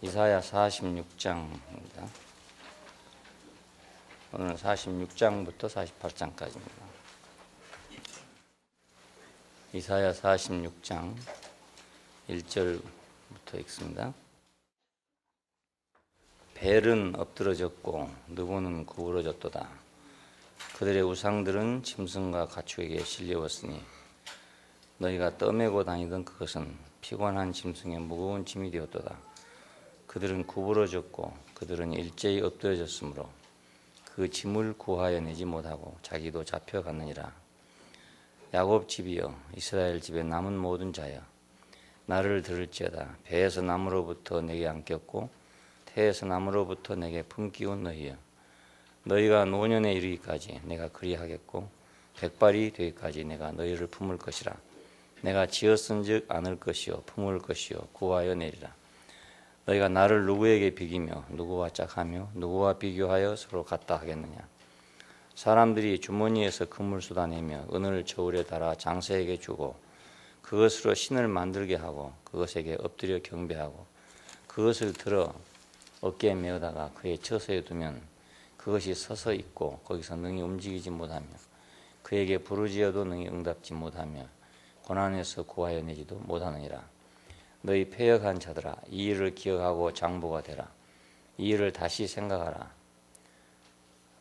이사야 46장입니다. 오늘 46장부터 48장까지입니다. 이사야 46장 1절부터 읽습니다. 벨은 엎드러졌고 느보는 구부러졌도다. 그들의 우상들은 짐승과 가축에게 실려왔으니 너희가 떠매고 다니던 그것은 피곤한 짐승의 무거운 짐이 되었도다. 그들은 구부러졌고 그들은 일제히 엎드러졌으므로 그 짐을 구하여 내지 못하고 자기도 잡혀갔느니라. 야곱 집이여, 이스라엘 집에 남은 모든 자여, 나를 들을지어다. 배에서 나무로부터 내게 안겼고 태에서 나무로부터 내게 품기운 너희여, 너희가 노년에 이르기까지 내가 그리하겠고 백발이 되기까지 내가 너희를 품을 것이라. 내가 지었은즉 안을 것이요 품을 것이요 구하여 내리라. 너희가 나를 누구에게 비기며 누구와 짝하며 누구와 비교하여 서로 같다 하겠느냐. 사람들이 주머니에서 금을 쏟아내며 은을 저울에 달아 장세에게 주고 그것으로 신을 만들게 하고 그것에게 엎드려 경배하고 그것을 들어 어깨에 메어다가 그의 처소에 두면 그것이 서서 있고 거기서 능히 움직이지 못하며 그에게 부르짖어도 능히 응답지 못하며 고난에서 구하여 내지도 못하느니라. 너희 패역한 자들아, 이 일을 기억하고 장보가 되라. 이 일을 다시 생각하라.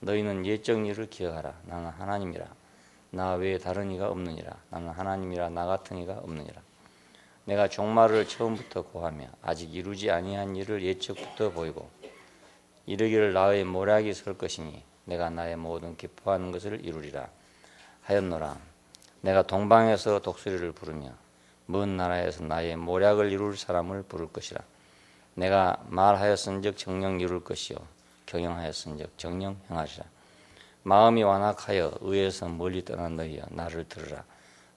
너희는 옛적 일을 기억하라. 나는 하나님이라. 나 외에 다른 이가 없느니라. 나는 하나님이라. 나 같은 이가 없느니라. 내가 종말을 처음부터 고하며 아직 이루지 아니한 일을 옛적부터 보이고 이르기를 나의 모략이 설 것이니 내가 나의 모든 기뻐하는 것을 이루리라 하였노라. 내가 동방에서 독수리를 부르며 먼 나라에서 나의 모략을 이룰 사람을 부를 것이라. 내가 말하였은즉 정령 이룰 것이요 경영하였은즉 정령 행하리라. 마음이 완악하여 의에서 멀리 떠난 너희여, 나를 들으라.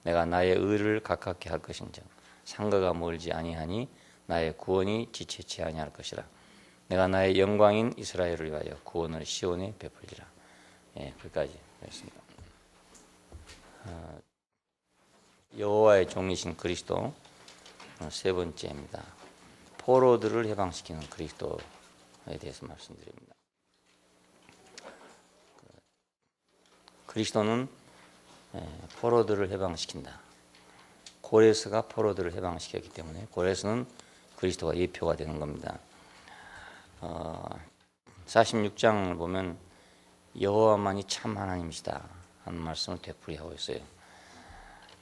내가 나의 의를 가깝게 할 것인즉 상거가 멀지 아니하니 나의 구원이 지체치 아니할 것이라. 내가 나의 영광인 이스라엘을 위하여 구원을 시온에 베풀리라. 거기까지 했습니다. 여호와의 종이신 그리스도 세 번째입니다. 포로들을 해방시키는 그리스도에 대해서 말씀드립니다. 그리스도는 포로들을 해방시킨다. 고레스가 포로들을 해방시켰기 때문에 고레스는 그리스도가 예표가 되는 겁니다. 46장을 보면 여호와만이 참 하나님이시다 하는 말씀을 되풀이하고 있어요.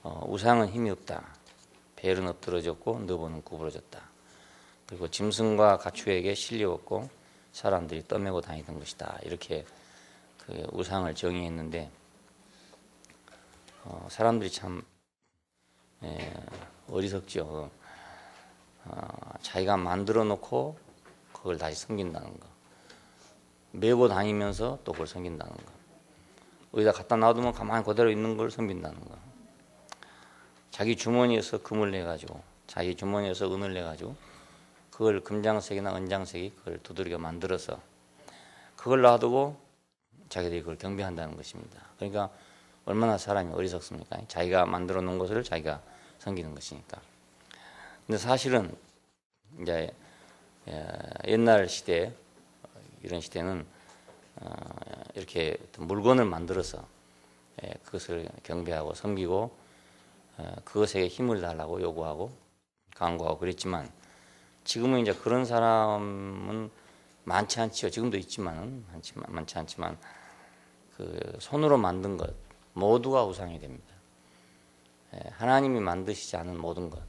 우상은 힘이 없다. 벨은 엎드러졌고 느보는 구부러졌다. 그리고 짐승과 가축에게 실려왔고 사람들이 떠매고 다니던 것이다. 이렇게 그 우상을 정의했는데 사람들이 참 어리석죠. 자기가 만들어 놓고 그걸 다시 섬긴다는 거. 메고 다니면서 또 그걸 섬긴다는 거. 어디다 갖다 놔두면 가만히 그대로 있는 걸 섬긴다는 거. 자기 주머니에서 금을 내가지고 자기 주머니에서 은을 내가지고 그걸 금장색이나 은장색이 그걸 두드려 만들어서 그걸 놔두고 자기들이 그걸 경배한다는 것입니다. 그러니까 얼마나 사람이 어리석습니까? 자기가 만들어 놓은 것을 자기가 섬기는 것이니까. 근데 사실은 이제 옛날 시대, 이런 시대는 이렇게 물건을 만들어서 그것을 경배하고 섬기고 그것에 힘을 달라고 요구하고 강구하고 그랬지만 지금은 이제 그런 사람은 많지 않지요. 지금도 있지만은 많지 않지만 그 손으로 만든 것 모두가 우상이 됩니다. 하나님이 만드시지 않은 모든 것,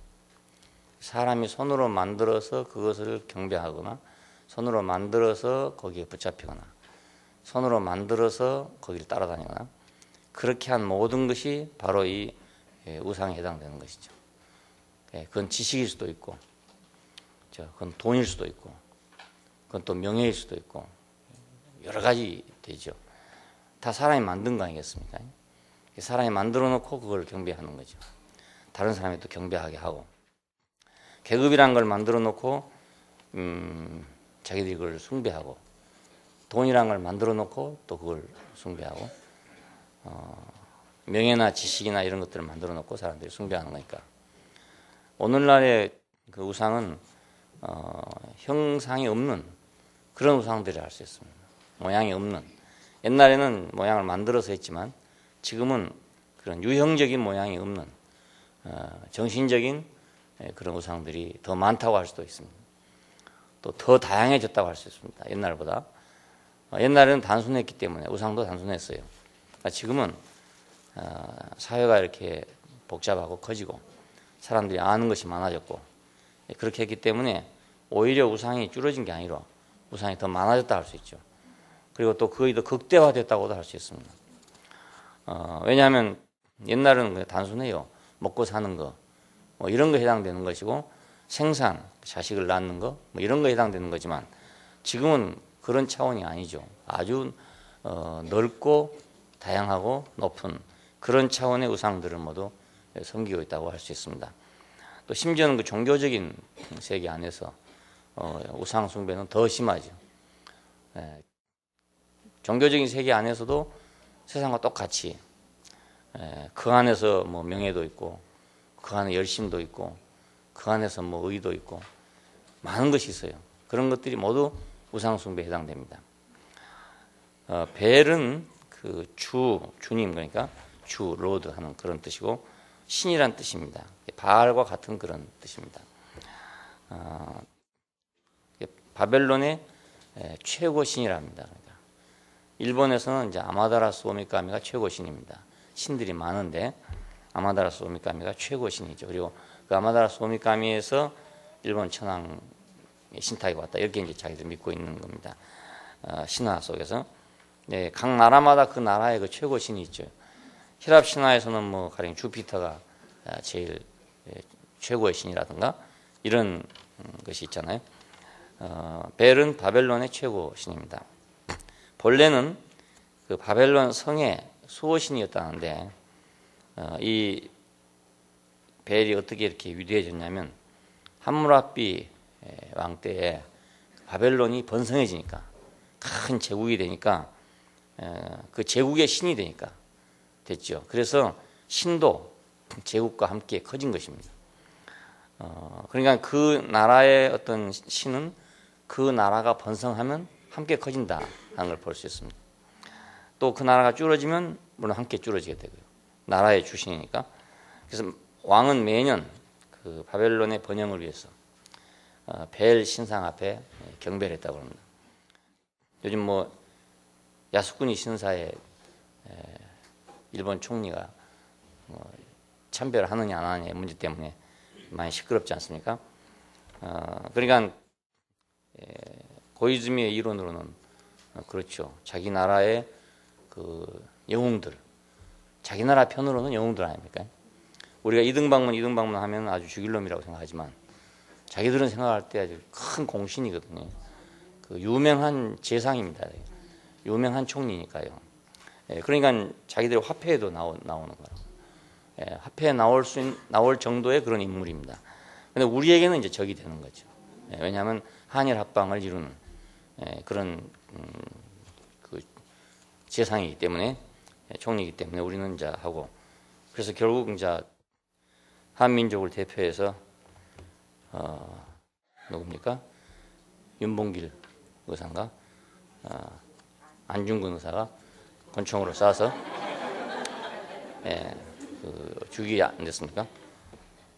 사람이 손으로 만들어서 그것을 경배하거나 손으로 만들어서 거기에 붙잡히거나 손으로 만들어서 거기를 따라다니거나 그렇게 한 모든 것이 바로 이 우상에 해당되는 것이죠. 그건 지식일 수도 있고 그건 돈일 수도 있고 그건 또 명예일 수도 있고 여러 가지 되죠. 다 사람이 만든 거 아니겠습니까? 사람이 만들어 놓고 그걸 경배하는 거죠. 다른 사람이 또 경배하게 하고 계급이란 걸 만들어 놓고 자기들이 그걸 숭배하고 돈이란 걸 만들어 놓고 또 그걸 숭배하고 명예나 지식이나 이런 것들을 만들어 놓고 사람들이 숭배하는 거니까 오늘날의 그 우상은 형상이 없는 그런 우상들이라 할 수 있습니다. 모양이 없는. 옛날에는 모양을 만들어서 했지만 지금은 그런 유형적인 모양이 없는 정신적인 그런 우상들이 더 많다고 할 수도 있습니다. 또 더 다양해졌다고 할 수 있습니다. 옛날보다. 옛날에는 단순했기 때문에 우상도 단순했어요. 지금은 사회가 이렇게 복잡하고 커지고 사람들이 아는 것이 많아졌고 그렇게 했기 때문에 오히려 우상이 줄어진 게 아니라 우상이 더 많아졌다 할 수 있죠. 그리고 또 거의 더 극대화됐다고도 할 수 있습니다. 왜냐하면 옛날은 그냥 단순해요. 먹고 사는 거 뭐 이런 거 해당되는 것이고 생산, 자식을 낳는 거 뭐 이런 거 해당되는 거지만 지금은 그런 차원이 아니죠. 아주 넓고 다양하고 높은 그런 차원의 우상들을 모두 섬기고 있다고 할 수 있습니다. 또 심지어는 그 종교적인 세계 안에서 우상 숭배는 더 심하죠. 종교적인 세계 안에서도 세상과 똑같이 그 안에서 뭐 명예도 있고 그 안에 열심도 있고 그 안에서 뭐 의도 있고 많은 것이 있어요. 그런 것들이 모두 우상 숭배에 해당됩니다. 벨은 그 주님 그러니까 주 로드 하는 그런 뜻이고 신이란 뜻입니다. 바알과 같은 그런 뜻입니다. 바벨론의 최고 신이랍니다. 그러니까 일본에서는 이제 아마다라스 오미카미가 최고 신입니다. 신들이 많은데 아마다라스 오미카미가 최고 신이죠. 그리고 그 아마다라스 오미카미에서 일본 천황 신탁이 왔다 이렇게 이제 자기들 믿고 있는 겁니다. 신화 속에서 각 나라마다 그 나라의 그 최고 신이 있죠. 히랍 신화에서는 뭐 가령 주피터가 제일 최고의 신이라든가 이런 것이 있잖아요. 벨은 바벨론의 최고 신입니다. 본래는 그 바벨론 성의 수호신이었다는데 이 벨이 어떻게 이렇게 위대해졌냐면 함무라비 왕 때에 바벨론이 번성해지니까 큰 제국이 되니까 그 제국의 신이 되니까 됐죠. 그래서 신도 제국과 함께 커진 것입니다. 그러니까 그 나라의 어떤 신은 그 나라가 번성하면 함께 커진다 하는 걸 볼 수 있습니다. 또 그 나라가 줄어지면 물론 함께 줄어지게 되고요. 나라의 주신이니까. 그래서 왕은 매년 그 바벨론의 번영을 위해서 벨 신상 앞에 경배를 했다고 합니다. 요즘 뭐 야스쿠니 신사에 일본 총리가 참배를 하느냐 안 하느냐의 문제 때문에 많이 시끄럽지 않습니까? 그러니까 고이즈미의 이론으로는 그렇죠. 자기 나라의 그 영웅들, 자기 나라 편으로는 영웅들 아닙니까? 우리가 이등방문 하면 아주 죽일 놈이라고 생각하지만 자기들은 생각할 때 아주 큰 공신이거든요. 그 유명한 재상입니다. 유명한 총리니까요. 그러니까 자기들의 화폐에도 나오는 거예요. 화폐에 나올 정도의 그런 인물입니다. 근데 우리에게는 이제 적이 되는 거죠. 왜냐하면 한일 합방을 이루는 그런 그 재상이기 때문에 총리이기 때문에 우리는 이제 하고 그래서 결국 이제 한민족을 대표해서 누굽니까? 윤봉길 의사인가? 안중근 의사가 권총으로 쏴서 그 죽이 안 됐습니까?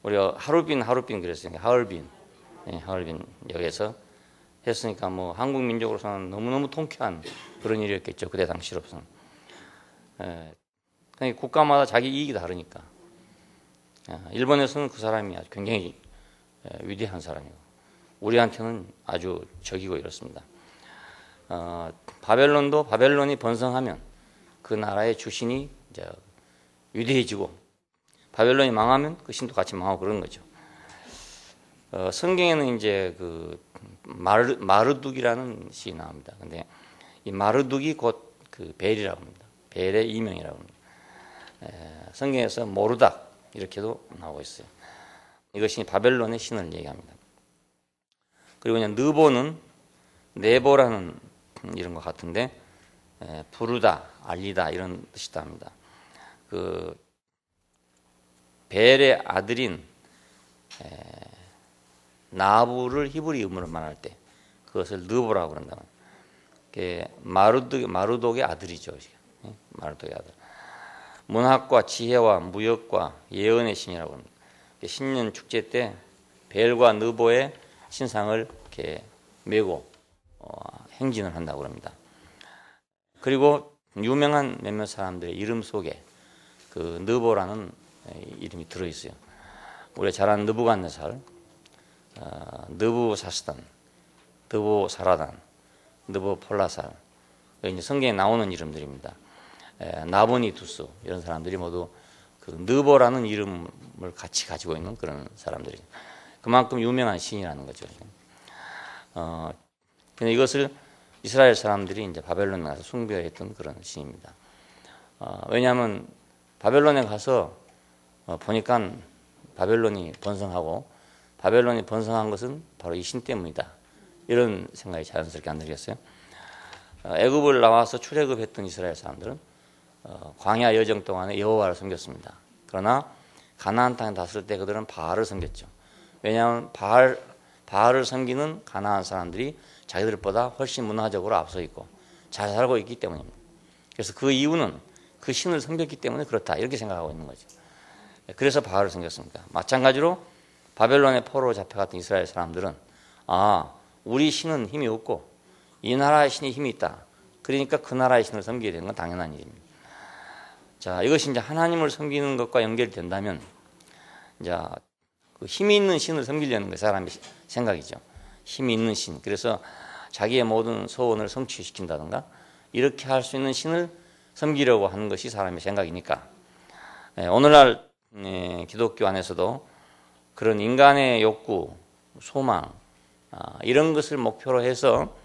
우리가 하얼빈 그랬으니까 하얼빈 역에서 했으니까 뭐 한국 민족으로서는 너무너무 통쾌한 그런 일이었겠죠. 그때 당시로서는. 그러니까 국가마다 자기 이익이 다르니까. 일본에서는 그 사람이 아주 굉장히 위대한 사람이고 우리한테는 아주 적이고 이렇습니다. 바벨론이 번성하면 그 나라의 주신이 이제 위대해지고 바벨론이 망하면 그 신도 같이 망하고 그런 거죠. 성경에는 이제 그 마르둑이라는 시 나옵니다. 근데 이 마르둑이 곧 그 벨이라고 합니다. 벨의 이명이라고 합니다. 성경에서 모르닥 이렇게도 나오고 있어요. 이것이 바벨론의 신을 얘기합니다. 그리고 그냥 느보는 네보라는 이런 것 같은데 부르다, 알리다 이런 뜻이다 합니다. 그 벨의 아들인 나부를 히브리 이름으로 말할 때 그것을 느보라고 그런다. 마르독의 아들이죠. 마르독의 아들. 문학과 지혜와 무역과 예언의 신이라고 합니다. 신년 축제 때 벨과 느보의 신상을 이렇게 메고 행진을 한다고 합니다. 그리고 유명한 몇몇 사람들의 이름 속에 그 느보라는 이름이 들어있어요. 우리가 잘 아는 느부갓네살, 느부사스단, 느보사라단, 느보폴라살, 이제 성경에 나오는 이름들입니다. 나보니두스 이런 사람들이 모두 그 느보라는 이름을 같이 가지고 있는 그런 사람들이 그만큼 유명한 신이라는 거죠. 근데 이것을 이스라엘 사람들이 이제 바벨론에 가서 숭배했던 그런 신입니다. 왜냐하면 바벨론에 가서 보니까 바벨론이 번성하고 바벨론이 번성한 것은 바로 이 신 때문이다. 이런 생각이 자연스럽게 안 들겠어요? 애굽을 나와서 출애굽했던 이스라엘 사람들은 광야 여정 동안에 여호와를 섬겼습니다. 그러나 가나안 땅에 닿았을 때 그들은 바알을 섬겼죠. 왜냐하면 바알을 섬기는 가나안 사람들이 자기들보다 훨씬 문화적으로 앞서 있고 잘 살고 있기 때문입니다. 그래서 그 이유는 그 신을 섬겼기 때문에 그렇다 이렇게 생각하고 있는 거죠. 그래서 바알을 섬겼습니다. 마찬가지로 바벨론의 포로로 잡혀갔던 이스라엘 사람들은 우리 신은 힘이 없고 이 나라의 신이 힘이 있다. 그러니까 그 나라의 신을 섬기게 되는 건 당연한 일입니다. 자, 이것이 이제 하나님을 섬기는 것과 연결이 된다면 이제 그 힘이 있는 신을 섬기려는 게 사람의 생각이죠. 힘이 있는 신. 그래서 자기의 모든 소원을 성취시킨다든가 이렇게 할 수 있는 신을 섬기려고 하는 것이 사람의 생각이니까 오늘날 기독교 안에서도 그런 인간의 욕구, 소망 이런 것을 목표로 해서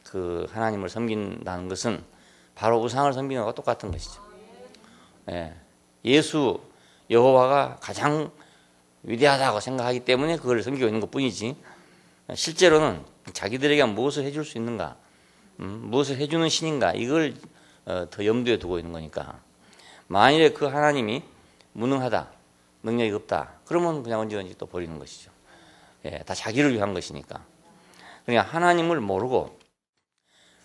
그 하나님을 섬긴다는 것은 바로 우상을 섬기는 것과 똑같은 것이죠. 예수 여호와가 가장 위대하다고 생각하기 때문에 그걸 섬기고 있는 것뿐이지 실제로는 자기들에게 무엇을 해줄 수 있는가, 무엇을 해주는 신인가 이걸 더 염두에 두고 있는 거니까 만일에 그 하나님이 무능하다, 능력이 없다 그러면 그냥 언제든지 또 버리는 것이죠. 다 자기를 위한 것이니까. 그러니까 하나님을 모르고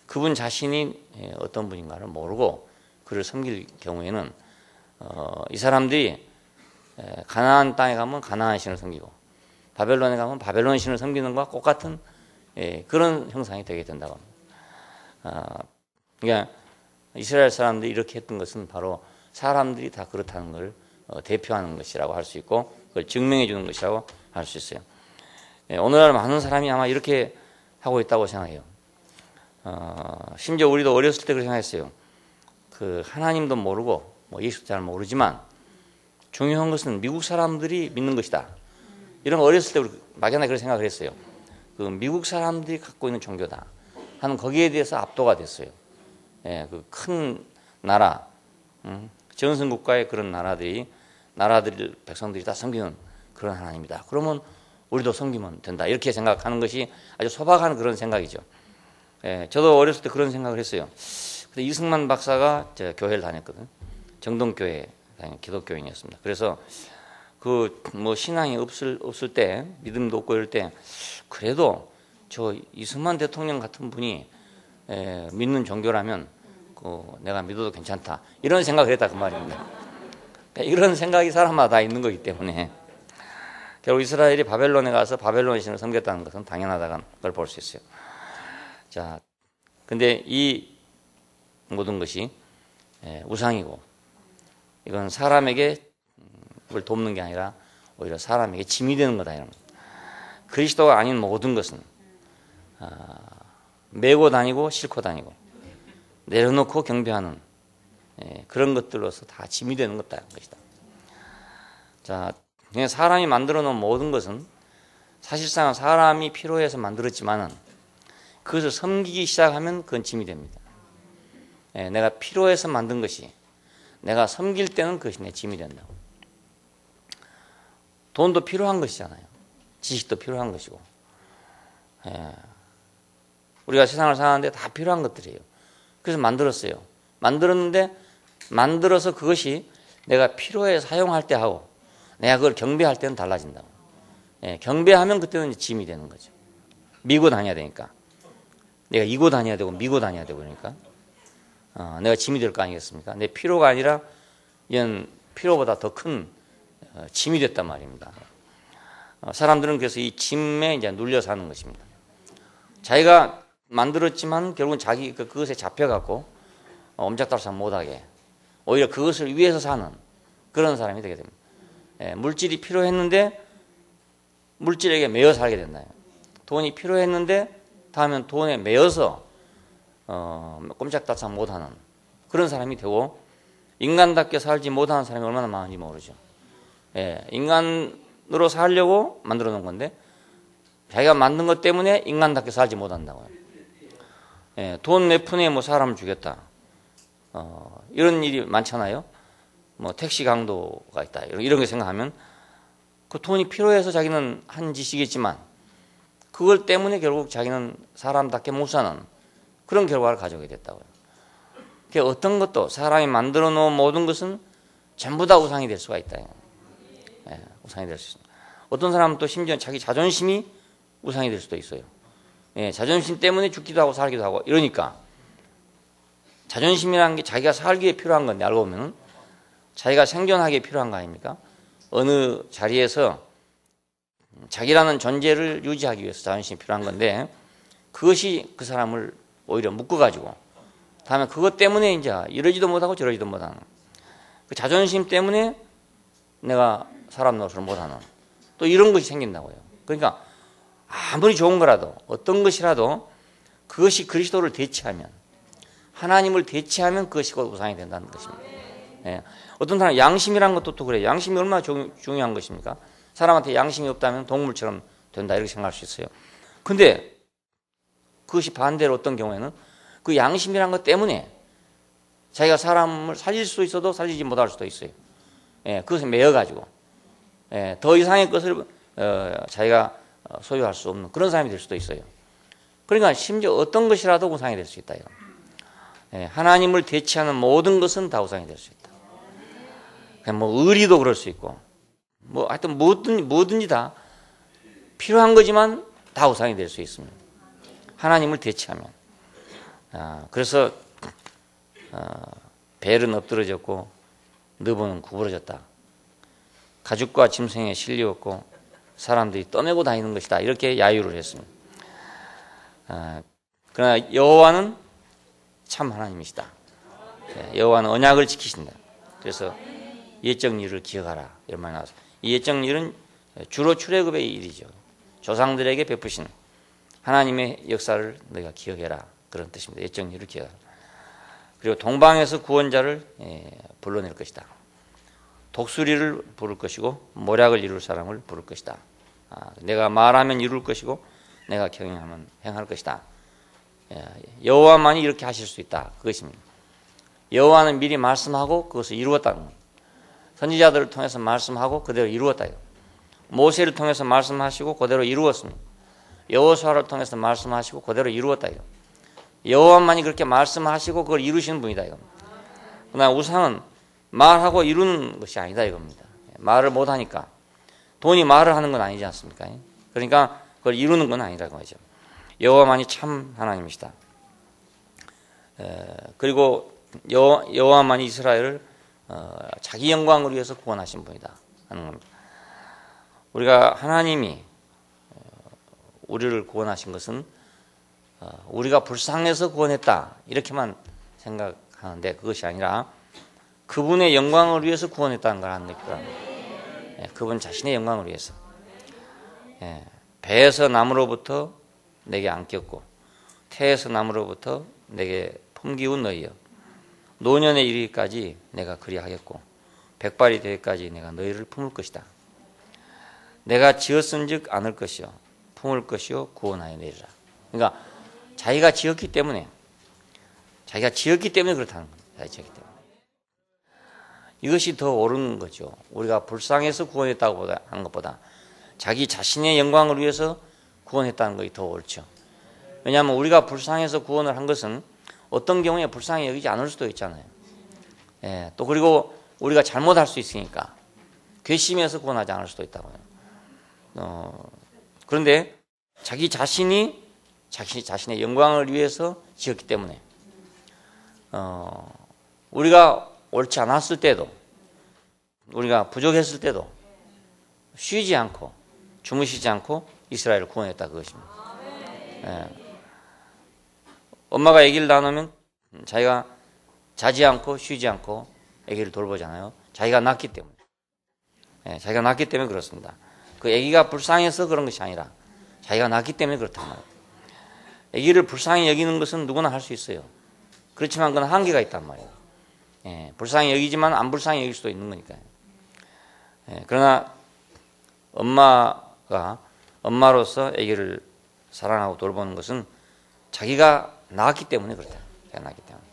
그분 자신이 어떤 분인가를 모르고 그를 섬길 경우에는 이 사람들이 가나안 땅에 가면 가나안 신을 섬기고 바벨론에 가면 바벨론 신을 섬기는 것과 똑같은 그런 형상이 되게 된다고 합니다. 그러니까 이스라엘 사람들이 이렇게 했던 것은 바로 사람들이 다 그렇다는 걸 대표하는 것이라고 할 수 있고 그걸 증명해 주는 것이라고 할 수 있어요. 오늘날 많은 사람이 아마 이렇게 하고 있다고 생각해요. 심지어 우리도 어렸을 때 그렇게 생각했어요. 그 하나님도 모르고 예수도 잘 모르지만 중요한 것은 미국 사람들이 믿는 것이다. 이런 거 어렸을 때 우리 막연하게 그런 생각을 했어요. 그 미국 사람들이 갖고 있는 종교다 하는 거기에 대해서 압도가 됐어요. 그 큰 나라, 전승국가의 그런 나라들 백성들이 다 섬기는 그런 하나님이다. 그러면 우리도 섬기면 된다. 이렇게 생각하는 것이 아주 소박한 그런 생각이죠. 저도 어렸을 때 그런 생각을 했어요. 근데 이승만 박사가 제가 교회를 다녔거든. 정동교회 기독교인이었습니다. 그래서 신앙이 없을 때 믿음도 없고 이럴 때 그래도 저 이승만 대통령 같은 분이 믿는 종교라면 내가 믿어도 괜찮다 이런 생각을 했다 그 말입니다. 이런 생각이 사람마다 다 있는 거기 때문에 결국 이스라엘이 바벨론에 가서 바벨론 신을 섬겼다는 것은 당연하다는 걸 볼 수 있어요. 자, 근데 이 모든 것이 우상이고 이건 사람에게 그걸 돕는 게 아니라 오히려 사람에게 짐이 되는 거다 이런 겁니다. 그리스도가 아닌 모든 것은 메고 다니고 싣고 다니고 내려놓고 경배하는 그런 것들로서 다 짐이 되는 것이다. 자, 그냥 사람이 만들어 놓은 모든 것은 사실상 사람이 필요해서 만들었지만은 그것을 섬기기 시작하면 그건 짐이 됩니다. 내가 필요해서 만든 것이 내가 섬길 때는 그것이 내 짐이 된다고. 돈도 필요한 것이잖아요. 지식도 필요한 것이고. 우리가 세상을 사는데 다 필요한 것들이에요. 그래서 만들었어요. 만들었는데 만들어서 그것이 내가 필요해 사용할 때 하고 내가 그걸 경배할 때는 달라진다고. 예, 경배하면 그때는 이제 짐이 되는 거죠. 미고 다녀야 되니까. 내가 이고 다녀야 되고 미고 다녀야 되고 그러니까 내가 짐이 될 거 아니겠습니까? 내 필요가 아니라 이런 필요보다 더 큰 짐이 됐단 말입니다. 사람들은 그래서 이 짐에 이제 눌려 사는 것입니다. 자기가 만들었지만 결국은 자기 그것에 잡혀갖고 옴짝달싹 못하게 오히려 그것을 위해서 사는 그런 사람이 되게 됩니다. 예, 물질이 필요했는데 물질에게 매여 살게 된다. 돈이 필요했는데 다음엔 돈에 매여서 꼼짝달싹 못하는 그런 사람이 되고 인간답게 살지 못하는 사람이 얼마나 많은지 모르죠. 예, 인간으로 살려고 만들어 놓은 건데 자기가 만든 것 때문에 인간답게 살지 못한다고요. 예, 돈 몇 푼에 뭐 사람을 주겠다. 이런 일이 많잖아요. 뭐 택시 강도가 있다. 이런 거 생각하면 그 돈이 필요해서 자기는 한 짓이겠지만 그걸 때문에 결국 자기는 사람답게 못 사는 그런 결과를 가져오게 됐다고요. 그러니까 어떤 것도 사람이 만들어 놓은 모든 것은 전부 다 우상이 될 수가 있다. 예, 우상이 될 수 있습니다. 어떤 사람은 또 심지어 자기 자존심이 우상이 될 수도 있어요. 예, 자존심 때문에 죽기도 하고 살기도 하고 이러니까 자존심이라는 게 자기가 살기에 필요한 건데 알고 보면 자기가 생존하기에 필요한 거 아닙니까? 어느 자리에서 자기라는 존재를 유지하기 위해서 자존심이 필요한 건데 그것이 그 사람을 오히려 묶어가지고 다음에 그것 때문에 이제 이러지도 못하고 저러지도 못하는 그 자존심 때문에 내가 사람 노릇을 못하는 또 이런 것이 생긴다고요. 그러니까 아무리 좋은 거라도 어떤 것이라도 그것이 그리스도를 대체하면 하나님을 대체하면 그것이 곧 우상이 된다는 것입니다. 예. 어떤 사람 양심이라는 것도 또 그래요. 양심이 얼마나 중요한 것입니까? 사람한테 양심이 없다면 동물처럼 된다 이렇게 생각할 수 있어요. 근데 그것이 반대로 어떤 경우에는 그 양심이라는 것 때문에 자기가 사람을 살릴 수 있어도 살리지 못할 수도 있어요. 예, 그것에 매여가지고 예, 더 이상의 것을 자기가 소유할 수 없는 그런 사람이 될 수도 있어요. 그러니까 심지어 어떤 것이라도 우상이 될 수 있다. 예, 하나님을 대체하는 모든 것은 다 우상이 될 수 있다. 뭐 의리도 그럴 수 있고 뭐 하여튼 뭐든지 다 필요한 거지만 다 우상이 될 수 있습니다. 하나님을 대체하면. 그래서 벨은 엎드러졌고 너보는 구부러졌다. 가죽과 짐승에 실려왔고 사람들이 떠매고 다니는 것이다. 이렇게 야유를 했습니다. 그러나 여호와는 참 하나님이시다. 여호와는 언약을 지키신다. 그래서 예적 일을 기억하라. 이런 말이 나와서 이 예적 일은 주로 출애굽의 일이죠. 조상들에게 베푸신 하나님의 역사를 너희가 기억해라. 그런 뜻입니다. 예적 일을 기억하라. 그리고 동방에서 구원자를 불러낼 것이다. 독수리를 부를 것이고 모략을 이룰 사람을 부를 것이다. 내가 말하면 이룰 것이고 내가 경영하면 행할 것이다. 여호와만이 이렇게 하실 수 있다. 그것입니다. 여호와는 미리 말씀하고 그것을 이루었다는 겁니다. 선지자들을 통해서 말씀하고 그대로 이루었다. 모세를 통해서 말씀하시고 그대로 이루었습니다. 여호수아를 통해서 말씀하시고 그대로 이루었다. 여호와만이 그렇게 말씀하시고 그걸 이루시는 분이다. 그러나 우상은 말하고 이루는 것이 아니다 이겁니다. 말을 못하니까 돈이 말을 하는 건 아니지 않습니까? 그러니까 그걸 이루는 건 아니라고 하죠. 여호와만이 참 하나님이시다. 그리고 여호와만이 이스라엘을 자기 영광을 위해서 구원하신 분이다 하는 겁니다. 우리가 하나님이 우리를 구원하신 것은 우리가 불쌍해서 구원했다 이렇게만 생각하는데 그것이 아니라 그분의 영광을 위해서 구원했다는 걸 아는 거예요. 그분 자신의 영광을 위해서. 배에서 나무로부터 내게 안겼고 태에서 나무로부터 내게 품기운 너희여 노년에 이르기까지 내가 그리하겠고 백발이 되기까지 내가 너희를 품을 것이다. 내가 지었은즉 안을 것이요 품을 것이요 구원하여 내리라. 그러니까 자기가 지었기 때문에 그렇다는 겁니다. 자기가 지었기 때문에. 이것이 더 옳은 거죠. 우리가 불쌍해서 구원했다고 하는 것보다 자기 자신의 영광을 위해서 구원했다는 것이 더 옳죠. 왜냐하면 우리가 불쌍해서 구원을 한 것은 어떤 경우에 불쌍히 여기지 않을 수도 있잖아요. 또 그리고 우리가 잘못할 수 있으니까 괘씸해서 구원하지 않을 수도 있다고요. 그런데 자기 자신이 자신의 영광을 위해서 지었기 때문에 우리가 옳지 않았을 때도, 우리가 부족했을 때도 쉬지 않고 주무시지 않고 이스라엘을 구원했다, 그것입니다. 예. 엄마가 아기를 낳으면 자기가 자지 않고 쉬지 않고 아기를 돌보잖아요. 자기가 낳기 때문에. 예, 자기가 낳기 때문에 그렇습니다. 그 아기가 불쌍해서 그런 것이 아니라 자기가 낳기 때문에 그렇단 말이에요. 아기를 불쌍히 여기는 것은 누구나 할 수 있어요. 그렇지만 그건 한계가 있단 말이에요. 예, 불쌍히 여기지만 안 불쌍히 여길 수도 있는 거니까요. 예, 그러나 엄마로서 아기를 사랑하고 돌보는 것은 자기가 낳았기 때문에 그렇다. 자기가 낳았기 때문에.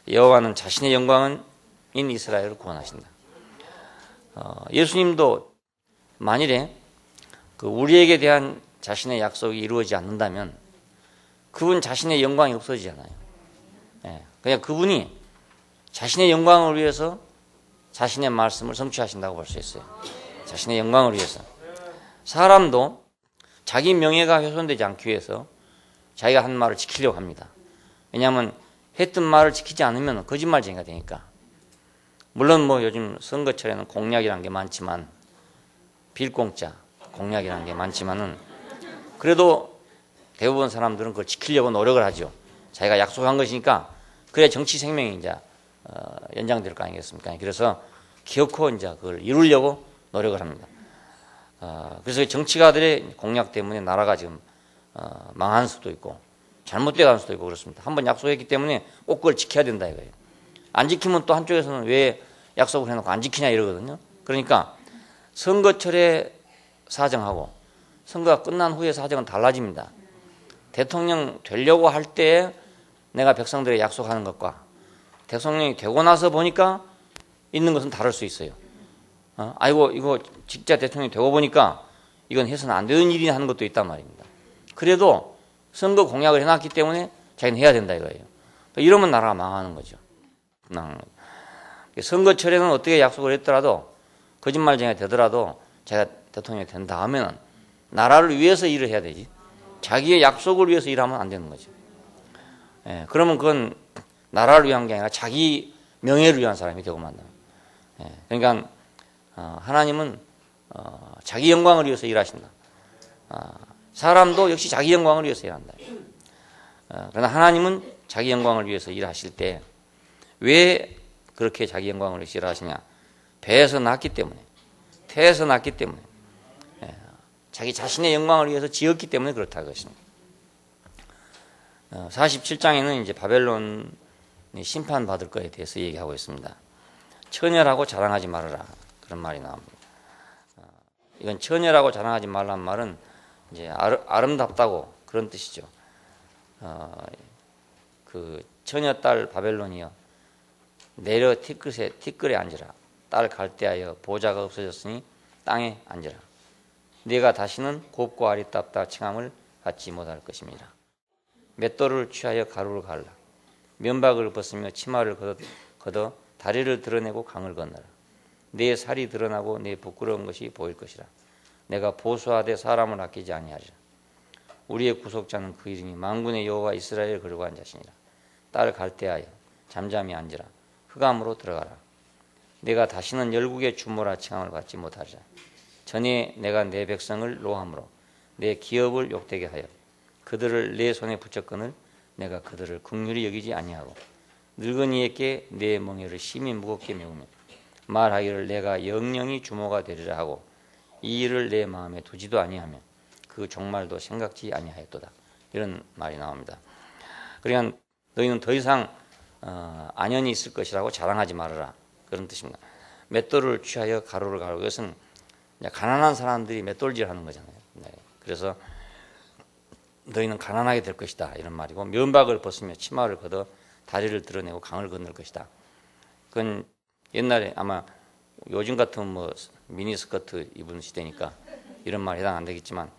여호와는 자신의 영광인 이스라엘을 구원하신다. 예수님도 만일에 우리에게 대한 자신의 약속이 이루어지지 않는다면 그분 자신의 영광이 없어지잖아요. 예, 그냥 그분이 자신의 영광을 위해서 자신의 말씀을 성취하신다고 볼 수 있어요. 자신의 영광을 위해서. 사람도 자기 명예가 훼손되지 않기 위해서 자기가 한 말을 지키려고 합니다. 왜냐하면 했던 말을 지키지 않으면 거짓말쟁이가 되니까. 물론 요즘 선거철에는 공약이라는 게 많지만, 빌공짜 공약이라는 게 많지만은 그래도 대부분 사람들은 그걸 지키려고 노력을 하죠. 자기가 약속한 것이니까. 그래야 정치 생명이 이제 연장될 거 아니겠습니까? 그래서 기어코 이제 그걸 이루려고 노력을 합니다. 그래서 정치가들의 공약 때문에 나라가 지금 망한 수도 있고 잘못돼 간 수도 있고 그렇습니다. 한번 약속했기 때문에 꼭 그걸 지켜야 된다 이거예요. 안 지키면 또 한쪽에서는 왜 약속을 해놓고 안 지키냐 이러거든요. 그러니까 선거철에 사정하고 선거가 끝난 후에 사정은 달라집니다. 대통령 되려고 할 때 내가 백성들에게 약속하는 것과 대통령이 되고 나서 보니까 있는 것은 다를 수 있어요. 아이고 이거 진짜 대통령이 되고 보니까 이건 해서는 안 되는 일이 하는 것도 있단 말입니다. 그래도 선거 공약을 해놨기 때문에 자기는 해야 된다 이거예요. 이러면 나라가 망하는 거죠. 선거철에는 어떻게 약속을 했더라도 거짓말쟁이가 되더라도 자기가 대통령이 된 다음에는 나라를 위해서 일을 해야 되지. 자기의 약속을 위해서 일하면 안 되는 거죠. 예, 그러면 그건 나라를 위한 게 아니라 자기 명예를 위한 사람이 되고 만다. 예, 그러니까 하나님은 자기 영광을 위해서 일하신다. 사람도 역시 자기 영광을 위해서 일한다. 그러나 하나님은 자기 영광을 위해서 일하실 때 왜 그렇게 자기 영광을 위해서 일하시냐? 배에서 낳기 때문에, 태에서 낳기 때문에, 자기 자신의 영광을 위해서 지었기 때문에 그렇다 것입니다. 47장에는 이제 바벨론이 심판받을 것에 대해서 얘기하고 있습니다. 처녀라고 자랑하지 말아라. 그런 말이 나옵니다. 이건 처녀라고 자랑하지 말라는 말은 이제 아름답다고 그런 뜻이죠. 그 처녀 딸 바벨론이여 내려 티끌에 앉으라. 딸 갈대하여 보좌가 없어졌으니 땅에 앉으라. 네가 다시는 곱고 아리따다 칭함을 받지 못할 것입니다. 맷돌을 취하여 가루를 갈라. 면박을 벗으며 치마를 걷어 다리를 드러내고 강을 건너라. 내 살이 드러나고 내 부끄러운 것이 보일 것이라. 내가 보수하되 사람을 아끼지 아니하리라. 우리의 구속자는 그 이름이 만군의 여호와 이스라엘 거룩한 자신이라. 딸 갈대하여 잠잠히 앉으라. 흑암으로 들어가라. 내가 다시는 열국의 주모라 칭함을 받지 못하리라. 전에 내가 내 백성을 노함으로 내 기업을 욕되게 하여 그들을 내 손에 붙였거늘 내가 그들을 긍휼히 여기지 아니하고 늙은이에게 내 멍에를 심히 무겁게 메우며 말하기를 내가 영영이 주모가 되리라 하고 이 일을 내 마음에 두지도 아니하며 그 종말도 생각지 아니하였도다. 이런 말이 나옵니다. 그러니까 너희는 더 이상 안연히 있을 것이라고 자랑하지 말아라. 그런 뜻입니다. 맷돌을 취하여 가루를 갈고 이것은 가난한 사람들이 맷돌질하는 거잖아요. 네. 그래서 너희는 가난하게 될 것이다. 이런 말이고 면박을 벗으며 치마를 걷어 다리를 드러내고 강을 건널 것이다. 그건 옛날에 아마 요즘 같은 미니스커트 입은 시대니까 이런 말 해당 안 되겠지만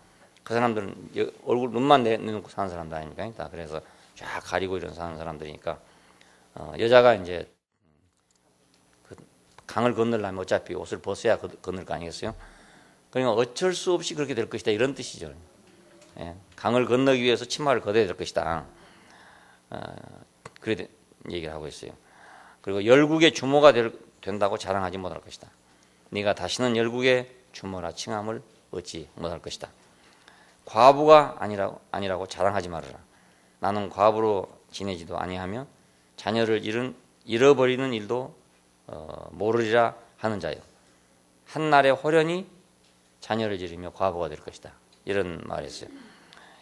그 사람들은 얼굴 눈만 내놓고 사는 사람들 아닙니까? 그래서 쫙 가리고 이런 사는 사람들이니까 여자가 이제 그 강을 건너려면 어차피 옷을 벗어야 건널 거 아니겠어요? 그러니까 어쩔 수 없이 그렇게 될 것이다 이런 뜻이죠. 예, 강을 건너기 위해서 치마를 걷어야 될 것이다. 그래 얘기를 하고 있어요. 그리고 열국의 주모가 된다고 자랑하지 못할 것이다. 네가 다시는 열국의 주모라 칭함을 얻지 못할 것이다. 과부가 아니라고 자랑하지 말아라. 나는 과부로 지내지도 아니하며 자녀를 잃어버리는 일도 모르리라 하는 자요. 한날에 호련히 자녀를 잃으며 과부가 될 것이다. 이런 말이었어요.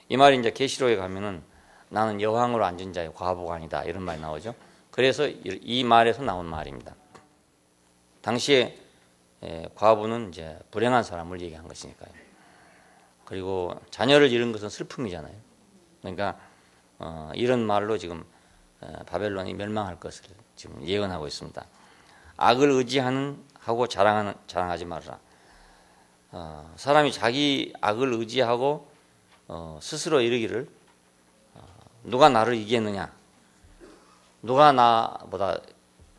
이 말이 이제 계시록에 가면은 나는 여왕으로 앉은 자의 과부가 아니다 이런 말이 나오죠. 그래서 이 말에서 나온 말입니다. 당시에 과부는 이제 불행한 사람을 얘기한 것이니까요. 그리고 자녀를 잃은 것은 슬픔이잖아요. 그러니까 이런 말로 지금 바벨론이 멸망할 것을 지금 예언하고 있습니다. 악을 하고 자랑하지 말아라. 사람이 자기 악을 의지하고 스스로 이르기를 누가 나를 이기겠느냐, 누가 나보다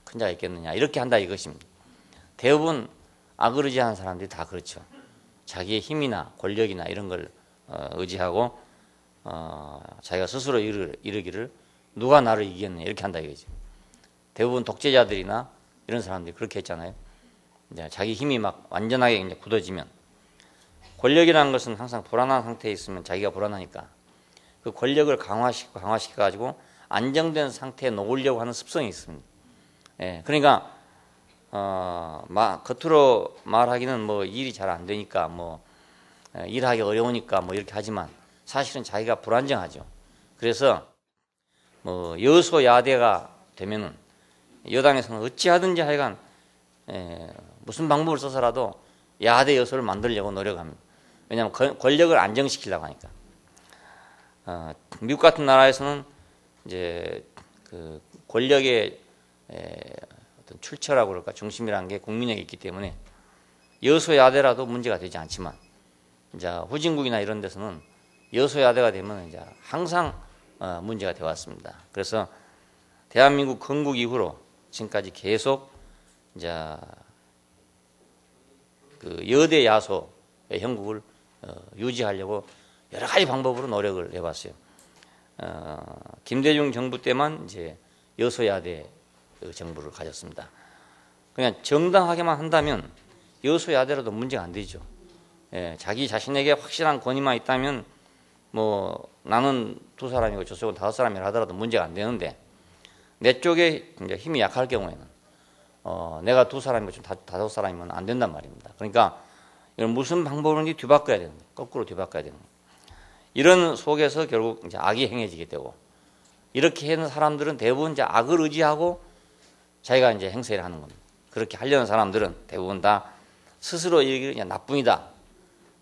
큰 자가 있겠느냐 이렇게 한다 이것입니다. 대부분 악을 의지하는 사람들이 다 그렇죠. 자기의 힘이나 권력이나 이런 걸 의지하고 자기가 스스로 이르기를 누가 나를 이기겠느냐 이렇게 한다 이거죠. 대부분 독재자들이나 이런 사람들이 그렇게 했잖아요. 이제 자기 힘이 막 완전하게 이제 굳어지면, 권력이라는 것은 항상 불안한 상태에 있으면 자기가 불안하니까 그 권력을 강화시켜 가지고 안정된 상태에 놓으려고 하는 습성이 있습니다. 예, 그러니까 겉으로 말하기는 뭐 일이 잘 안 되니까 뭐 일하기 어려우니까 뭐 이렇게 하지만 사실은 자기가 불안정하죠. 그래서 뭐 여소야대가 되면은 여당에서는 어찌하든지 하여간 무슨 방법을 써서라도 야대 여소를 만들려고 노력합니다. 왜냐하면 권력을 안정시키려고 하니까. 미국 같은 나라에서는 이제 그 권력의 어떤 출처라고 그럴까, 중심이라는 게 국민에게 있기 때문에 여소야대라도 문제가 되지 않지만, 이제 후진국이나 이런 데서는 여소야대가 되면 이제 항상 문제가 되어 왔습니다. 그래서 대한민국 건국 이후로 지금까지 계속 이제 그 여대 야소의 형국을 유지하려고 여러 가지 방법으로 노력을 해봤어요. 김대중 정부 때만 이제 여소야대 정부를 가졌습니다. 그냥 정당하게만 한다면 여소야대라도 문제가 안 되죠. 자기 자신에게 확실한 권위만 있다면 뭐 나는 2사람이고 저쪽은 5사람이라 하더라도 문제가 안 되는데, 내 쪽에 이제 힘이 약할 경우에는 내가 2사람이고 좀 5사람이면 안 된단 말입니다. 그러니까 이건 무슨 방법으로든지 뒤바꿔야 되는 거예요. 거꾸로 뒤바꿔야 되는 거예요. 이런 속에서 결국 이제 악이 행해지게 되고, 이렇게 하는 사람들은 대부분 이제 악을 의지하고 자기가 이제 행세를 하는 겁니다. 그렇게 하려는 사람들은 대부분 다 스스로 이르기를 그냥 나뿐이다.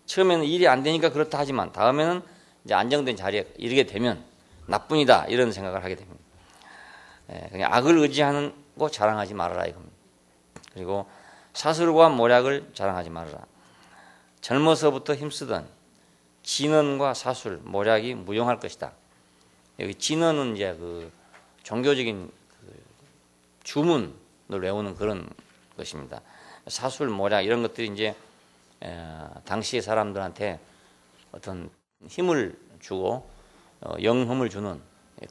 처음에는 일이 안 되니까 그렇다 하지만 다음에는 이제 안정된 자리에 이르게 되면 나뿐이다 이런 생각을 하게 됩니다. 그냥 악을 의지하고 자랑하지 말아라 이겁니다. 그리고 사술과 모략을 자랑하지 말아라. 젊어서부터 힘쓰던 진언과 사술, 모략이 무용할 것이다. 여기 진언은 이제 그 종교적인 주문을 외우는 그런 것입니다. 사술, 모략 이런 것들이 이제 당시의 사람들한테 어떤 힘을 주고 영험을 주는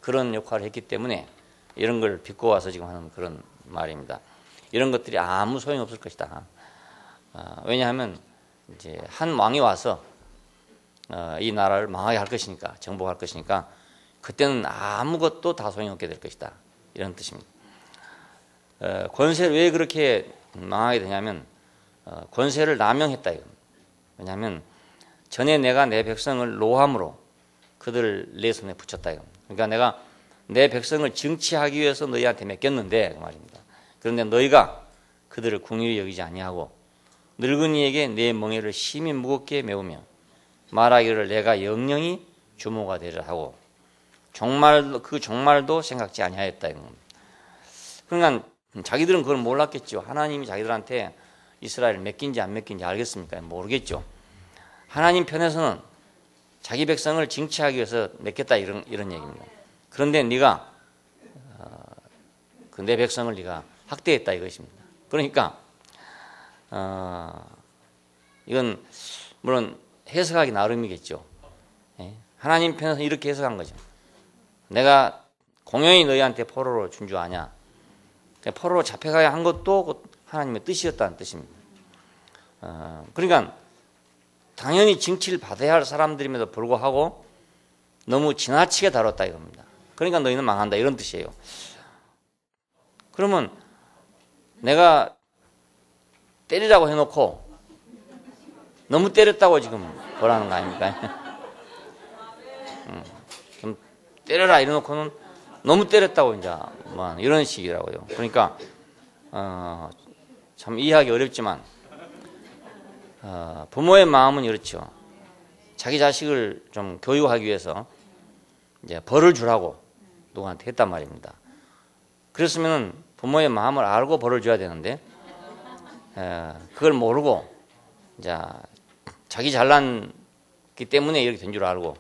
그런 역할을 했기 때문에 이런 걸 비꼬아서 지금 하는 그런 말입니다. 이런 것들이 아무 소용이 없을 것이다. 왜냐하면 이제 한 왕이 와서 이 나라를 망하게 할 것이니까, 정복할 것이니까 그때는 아무것도 다 소용이 없게 될 것이다. 이런 뜻입니다. 권세를 왜 그렇게 망하게 되냐면 권세를 남용했다 이겁니다. 왜냐하면 전에 내가 내 백성을 노함으로 그들을 내 손에 붙였다 이겁니다. 그러니까 내가 내 백성을 정치하기 위해서 너희한테 맡겼는데 그 말입니다. 그런데 너희가 그들을 궁휼히 여기지 아니하고 늙은이에게 내 멍에를 심히 무겁게 메우며 말하기를 내가 영영이 주모가 되리라 하고 그 종말도 생각지 아니하였다 이겁니다. 그러니까 자기들은 그걸 몰랐겠죠. 하나님이 자기들한테 이스라엘을 맡긴지 안 맡긴지 알겠습니까? 모르겠죠. 하나님 편에서는 자기 백성을 징치하기 위해서 맡겼다 이런 얘기입니다. 그런데 네가 내 백성을 네가 학대했다 이것입니다. 그러니까 이건 물론 해석하기 나름이겠죠. 예? 하나님 편에서 이렇게 해석한 거죠. 내가 공연히 너희한테 포로로 준 줄 아냐. 포로로 잡혀가야 한 것도 하나님의 뜻이었다는 뜻입니다. 그러니까 당연히 징치를 받아야 할 사람들임에도 불구하고 너무 지나치게 다뤘다 이겁니다. 그러니까 너희는 망한다 이런 뜻이에요. 그러면 내가 때리라고 해놓고 너무 때렸다고 지금 뭐라는 거 아닙니까? 좀 때려라 이래놓고는 너무 때렸다고 이제 뭐 이런 식이라고요. 그러니까 참 이해하기 어렵지만 부모의 마음은 이렇죠. 자기 자식을 좀 교육하기 위해서 이제 벌을 주라고 누구한테 했단 말입니다. 그랬으면 부모의 마음을 알고 벌을 줘야 되는데 그걸 모르고 이제 자기 잘난기 때문에 이렇게 된 줄 알고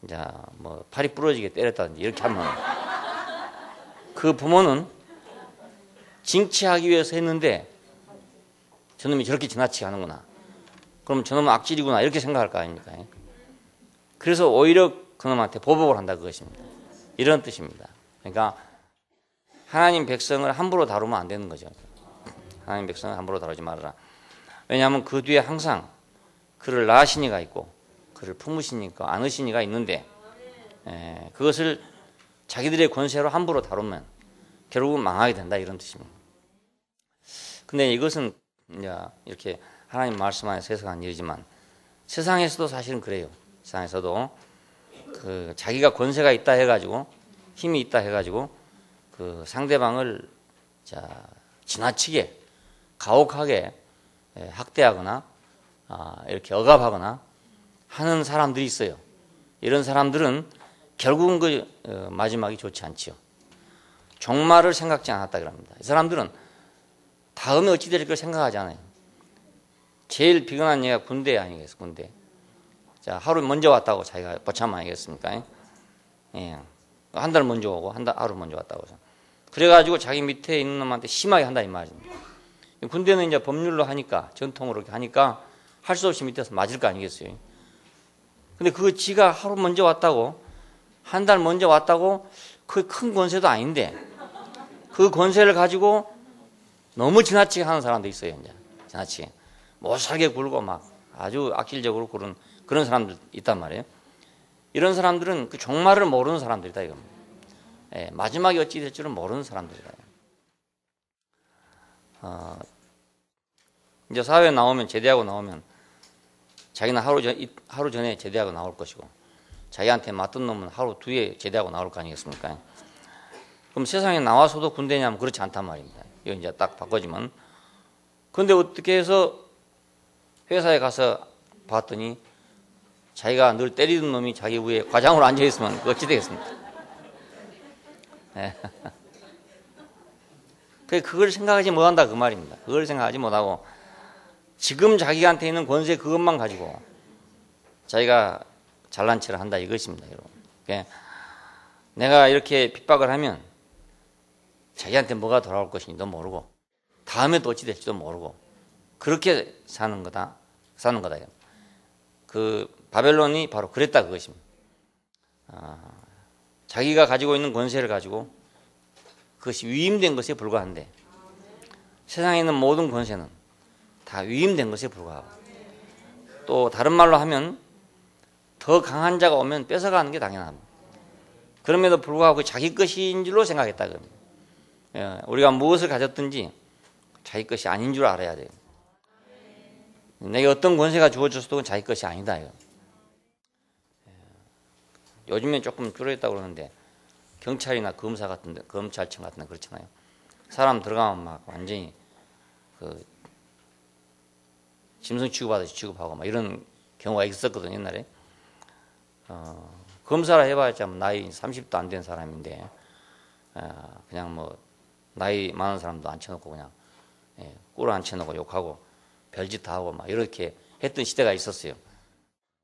이제 뭐 팔이 부러지게 때렸다든지 이렇게 하면 그 부모는 징치하기 위해서 했는데 저놈이 저렇게 지나치게 하는구나. 그럼 저놈은 악질이구나 이렇게 생각할 거 아닙니까? 그래서 오히려 그놈한테 보복을 한다 그것입니다. 이런 뜻입니다. 그러니까 하나님 백성을 함부로 다루면 안 되는 거죠. 하나님 백성을 함부로 다루지 말아라. 왜냐하면 그 뒤에 항상 그를 낳으시니가 있고 그를 품으시니까 안으시니가 있는데 그것을 자기들의 권세로 함부로 다루면 결국은 망하게 된다 이런 뜻입니다. 근데 이것은 이제 이렇게 하나님 말씀 안에서 해석한 일이지만 세상에서도 사실은 그래요. 세상에서도 그 자기가 권세가 있다 해가지고 힘이 있다 해가지고 그 상대방을 지나치게 가혹하게 학대하거나 이렇게 억압하거나 하는 사람들이 있어요. 이런 사람들은 결국은 그 마지막이 좋지 않지요. 종말을 생각지 않았다 그럽니다. 이 사람들은 다음에 어찌 될 걸 생각하지 않아요. 제일 비근한 얘가 군대 아니겠어, 군대. 자, 하루 먼저 왔다고 자기가 보참 아니겠습니까? 예. 한 달 먼저 오고 하루 먼저 왔다고. 그래가지고 자기 밑에 있는 놈한테 심하게 한다 이 말입니다. 군대는 이제 법률로 하니까 전통으로 하니까 할 수 없이 밑에서 맞을 거 아니겠어요. 근데 그거 지가 하루 먼저 왔다고 한 달 먼저 왔다고 그 큰 권세도 아닌데 그 권세를 가지고 너무 지나치게 하는 사람도 있어요. 이제 지나치게 못 살게 굴고 막 아주 악질적으로 굴은 그런 사람들 있단 말이에요. 이런 사람들은 그 종말을 모르는 사람들이다 이겁니다. 예, 마지막이 어찌 될 줄은 모르는 사람들이다. 이제 사회에 나오면 제대하고 나오면 자기는 하루 전에 제대하고 나올 것이고 자기한테 맞던 놈은 하루 뒤에 제대하고 나올 거 아니겠습니까? 그럼 세상에 나와서도 군대냐면 그렇지 않단 말입니다. 이거 이제 딱 바꿔지면. 그런데 어떻게 해서 회사에 가서 봤더니 자기가 늘 때리던 놈이 자기 위에 과장으로 앉아있으면 어찌 되겠습니까? 네. 그걸 생각하지 못한다 그 말입니다. 그걸 생각하지 못하고 지금 자기한테 있는 권세 그것만 가지고 자기가 잘난 체를 한다 이것입니다. 여러분. 그러니까 내가 이렇게 핍박을 하면 자기한테 뭐가 돌아올 것인지도 모르고 다음에 또 어찌 될지도 모르고 그렇게 사는 거다. 그 바벨론이 바로 그랬다 그것입니다. 자기가 가지고 있는 권세를 가지고 그것이 위임된 것에 불과한데 세상에 있는 모든 권세는 다 위임된 것에 불과하고 또 다른 말로 하면 더 강한 자가 오면 뺏어가는 게 당연합니다. 그럼에도 불구하고 자기 것인 줄로 생각했다 그럽니다. 우리가 무엇을 가졌든지 자기 것이 아닌 줄 알아야 돼요. 내게 어떤 권세가 주어졌어도 자기 것이 아니다. 이거. 요즘엔 조금 줄어졌다고 그러는데 경찰이나 검사 같은데 검찰청 같은 데 그렇잖아요. 사람 들어가면 막 완전히 그 짐승 취급하듯이 취급하고 막 이런 경우가 있었거든요 옛날에. 검사를 해봐야 나이 30도 안 된 사람인데 그냥 뭐 나이 많은 사람도 앉혀놓고 그냥 꿀 앉혀놓고 욕하고 별짓 다 하고 막 이렇게 했던 시대가 있었어요.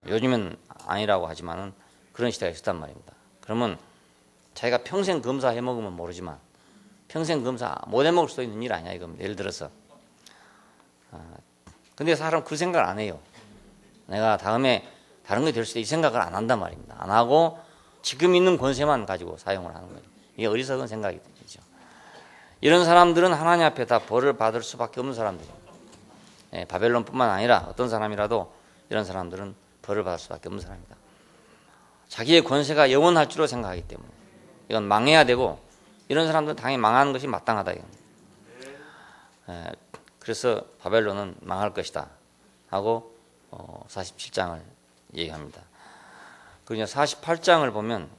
요즘은 아니라고 하지만은 그런 시대가 있었단 말입니다. 그러면 자기가 평생 검사 해먹으면 모르지만 평생 검사 못 해먹을 수도 있는 일 아니야 이겁니다. 예를 들어서 근데 사람 그 생각을 안 해요. 내가 다음에 다른 게 될 수도 있다 이 생각을 안 한단 말입니다. 안 하고 지금 있는 권세만 가지고 사용을 하는 거예요. 이게 어리석은 생각이 되죠. 이런 사람들은 하나님 앞에 다 벌을 받을 수밖에 없는 사람들이에요. 바벨론뿐만 아니라 어떤 사람이라도 이런 사람들은 벌을 받을 수밖에 없는 사람입니다. 자기의 권세가 영원할 줄로 생각하기 때문에 이건 망해야 되고 이런 사람들은 당연히 망하는 것이 마땅하다. 그래서 바벨론은 망할 것이다 하고 47장을 얘기합니다. 그리고 48장을 보면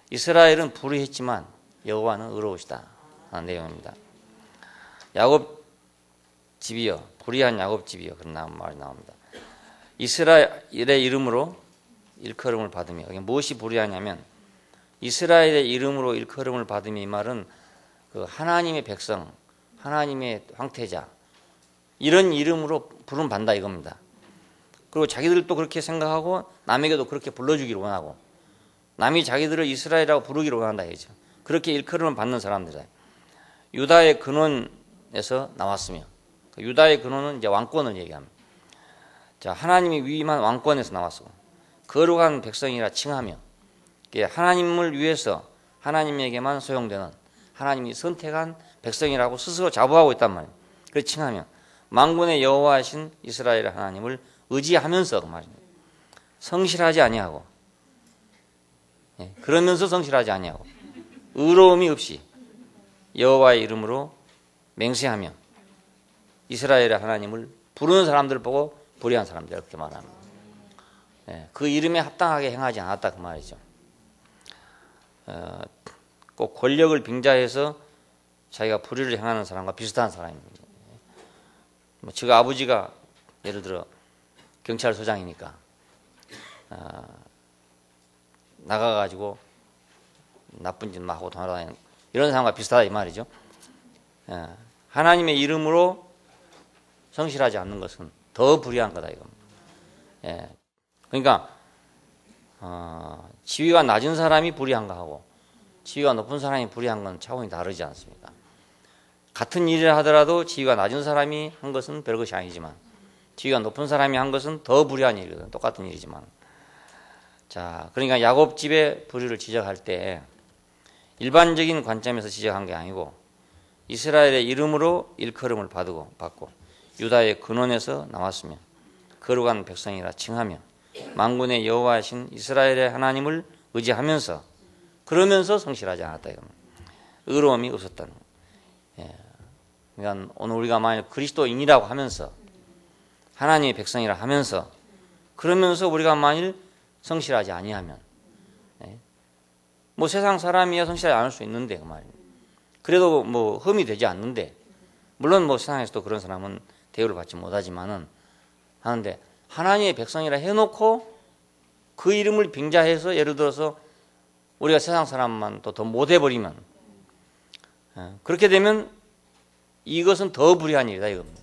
이스라엘은 불의했지만 여호와는 의로우시다 하는 내용입니다. 야곱 집이여 불의한 야곱 집이여 그런 말이 나옵니다. 이스라엘의 이름으로 일컬음을 받으며 이게 무엇이 불의하냐면 이스라엘의 이름으로 일컬음을 받으며 이 말은 그 하나님의 백성 하나님의 황태자 이런 이름으로 부름 받는다 이겁니다. 그리고 자기들도 그렇게 생각하고 남에게도 그렇게 불러주기를 원하고 남이 자기들을 이스라엘이라고 부르기를 원한다 이거죠. 그렇게 일컬음을 받는 사람들이에요. 유다의 근원에서 나왔으며 유다의 근원은 이제 왕권을 얘기합니다. 자, 하나님이 위임한 왕권에서 나왔어. 거룩한 백성이라 칭하며 하나님을 위해서 하나님에게만 소용되는 하나님이 선택한 백성이라고 스스로 자부하고 있단 말이에요. 그래서 칭하며 만군의 여호와이신 이스라엘 하나님을 의지하면서 그 말입니다. 성실하지 아니하고 그러면서 성실하지 아니하고 의로움이 없이 여호와의 이름으로 맹세하며 이스라엘의 하나님을 부르는 사람들 보고 불의한 사람들 이렇게 말합니다. 그 이름에 합당하게 행하지 않았다 그 말이죠. 꼭 권력을 빙자해서 자기가 불의를 행하는 사람과 비슷한 사람입니다. 제가 아버지가 예를 들어 경찰서장이니까 나가가지고 나쁜 짓 막 하고 돌아다니는 이런 사람과 비슷하다 이 말이죠. 하나님의 이름으로 성실하지 않는 것은 더 불의한 거다 이겁니다. 그러니까 지위가 낮은 사람이 불의한가 하고 지위가 높은 사람이 불의한 건 차원이 다르지 않습니까? 같은 일을 하더라도 지위가 낮은 사람이 한 것은 별것이 아니지만 지위가 높은 사람이 한 것은 더 불의한 일이거든. 똑같은 일이지만. 자, 그러니까 야곱 집의 불의를 지적할 때 일반적인 관점에서 지적한 게 아니고 이스라엘의 이름으로 일컬음을 받고 유다의 근원에서 나왔으며 거룩한 백성이라 칭하며 만군의 여호와이신 이스라엘의 하나님을 의지하면서 그러면서 성실하지 않았다 이겁니다. 의로움이 없었다는 거예요. 그러니까 오늘 우리가 만약 그리스도인이라고 하면서 하나님의 백성이라 하면서 그러면서 우리가 만일 성실하지 아니하면 뭐 세상 사람이야 성실하지 않을 수 있는데 그 말입니다. 그래도 뭐 흠이 되지 않는데 물론 뭐 세상에서도 그런 사람은 대우를 받지 못하지만은 하는데 하나님의 백성이라 해놓고 그 이름을 빙자해서 예를 들어서 우리가 세상 사람만 또 더 못해버리면 그렇게 되면 이것은 더 불의한 일이다 이겁니다.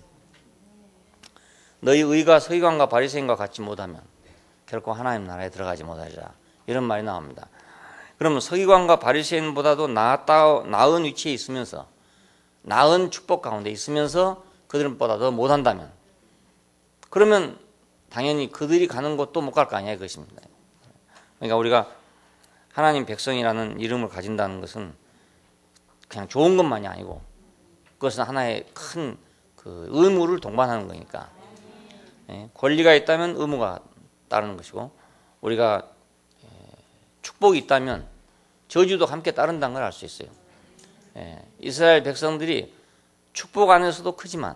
너희 의가 서기관과 바리새인과 같지 못하면 결코 하나님 나라에 들어가지 못하리라 이런 말이 나옵니다. 그러면 서기관과 바리새인보다도 나은 위치에 있으면서 나은 축복 가운데 있으면서 그들보다 더 못한다면 그러면 당연히 그들이 가는 곳도 못 갈 거 아니야 이것입니다. 그러니까 우리가 하나님 백성이라는 이름을 가진다는 것은 그냥 좋은 것만이 아니고 그것은 하나의 큰 그 의무를 동반하는 거니까 권리가 있다면 의무가 따르는 것이고 우리가 축복이 있다면 저주도 함께 따른다는 걸 알 수 있어요. 이스라엘 백성들이 축복 안에서도 크지만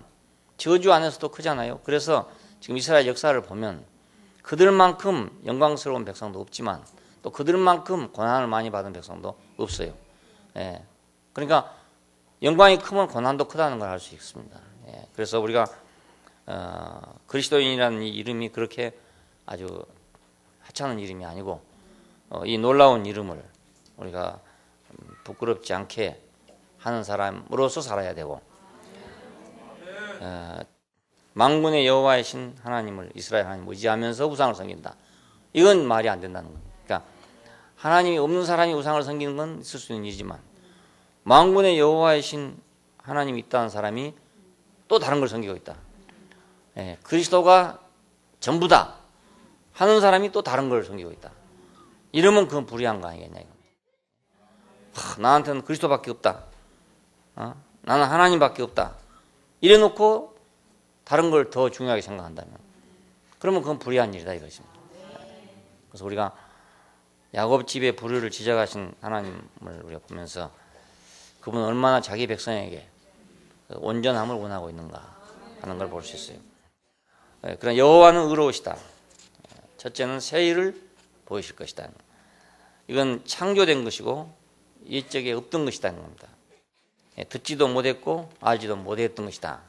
저주 안에서도 크잖아요. 그래서 지금 이스라엘 역사를 보면 그들만큼 영광스러운 백성도 없지만 또 그들만큼 고난을 많이 받은 백성도 없어요. 그러니까 영광이 크면 고난도 크다는 걸 알 수 있습니다. 그래서 우리가 그리스도인이라는 이 이름이 그렇게 아주 하찮은 이름이 아니고 이 놀라운 이름을 우리가 부끄럽지 않게 하는 사람으로서 살아야 되고 만군의 여호와이신 하나님을 이스라엘 하나님을 의지하면서 우상을 섬긴다. 이건 말이 안 된다는 겁니다. 그러니까 하나님이 없는 사람이 우상을 섬기는 건 있을 수 있는 일이지만 만군의 여호와이신 하나님이 있다는 사람이 또 다른 걸 섬기고 있다. 그리스도가 전부다 하는 사람이 또 다른 걸 섬기고 있다. 이러면 그건 불의한 거 아니겠냐 이거. 나한테는 그리스도밖에 없다. 나는 하나님밖에 없다. 이래놓고 다른 걸 더 중요하게 생각한다면 그러면 그건 불의한 일이다 이것입니다. 그래서 우리가 야곱 집의 불의를 지적하신 하나님을 우리가 보면서 그분은 얼마나 자기 백성에게 온전함을 원하고 있는가 하는 걸 볼 수 있어요. 그러나 여호와는 의로우시다. 첫째는 새 일을 보이실 것이다. 이건 창조된 것이고 옛적에 없던 것이라는 겁니다. 듣지도 못했고 알지도 못했던 것이다.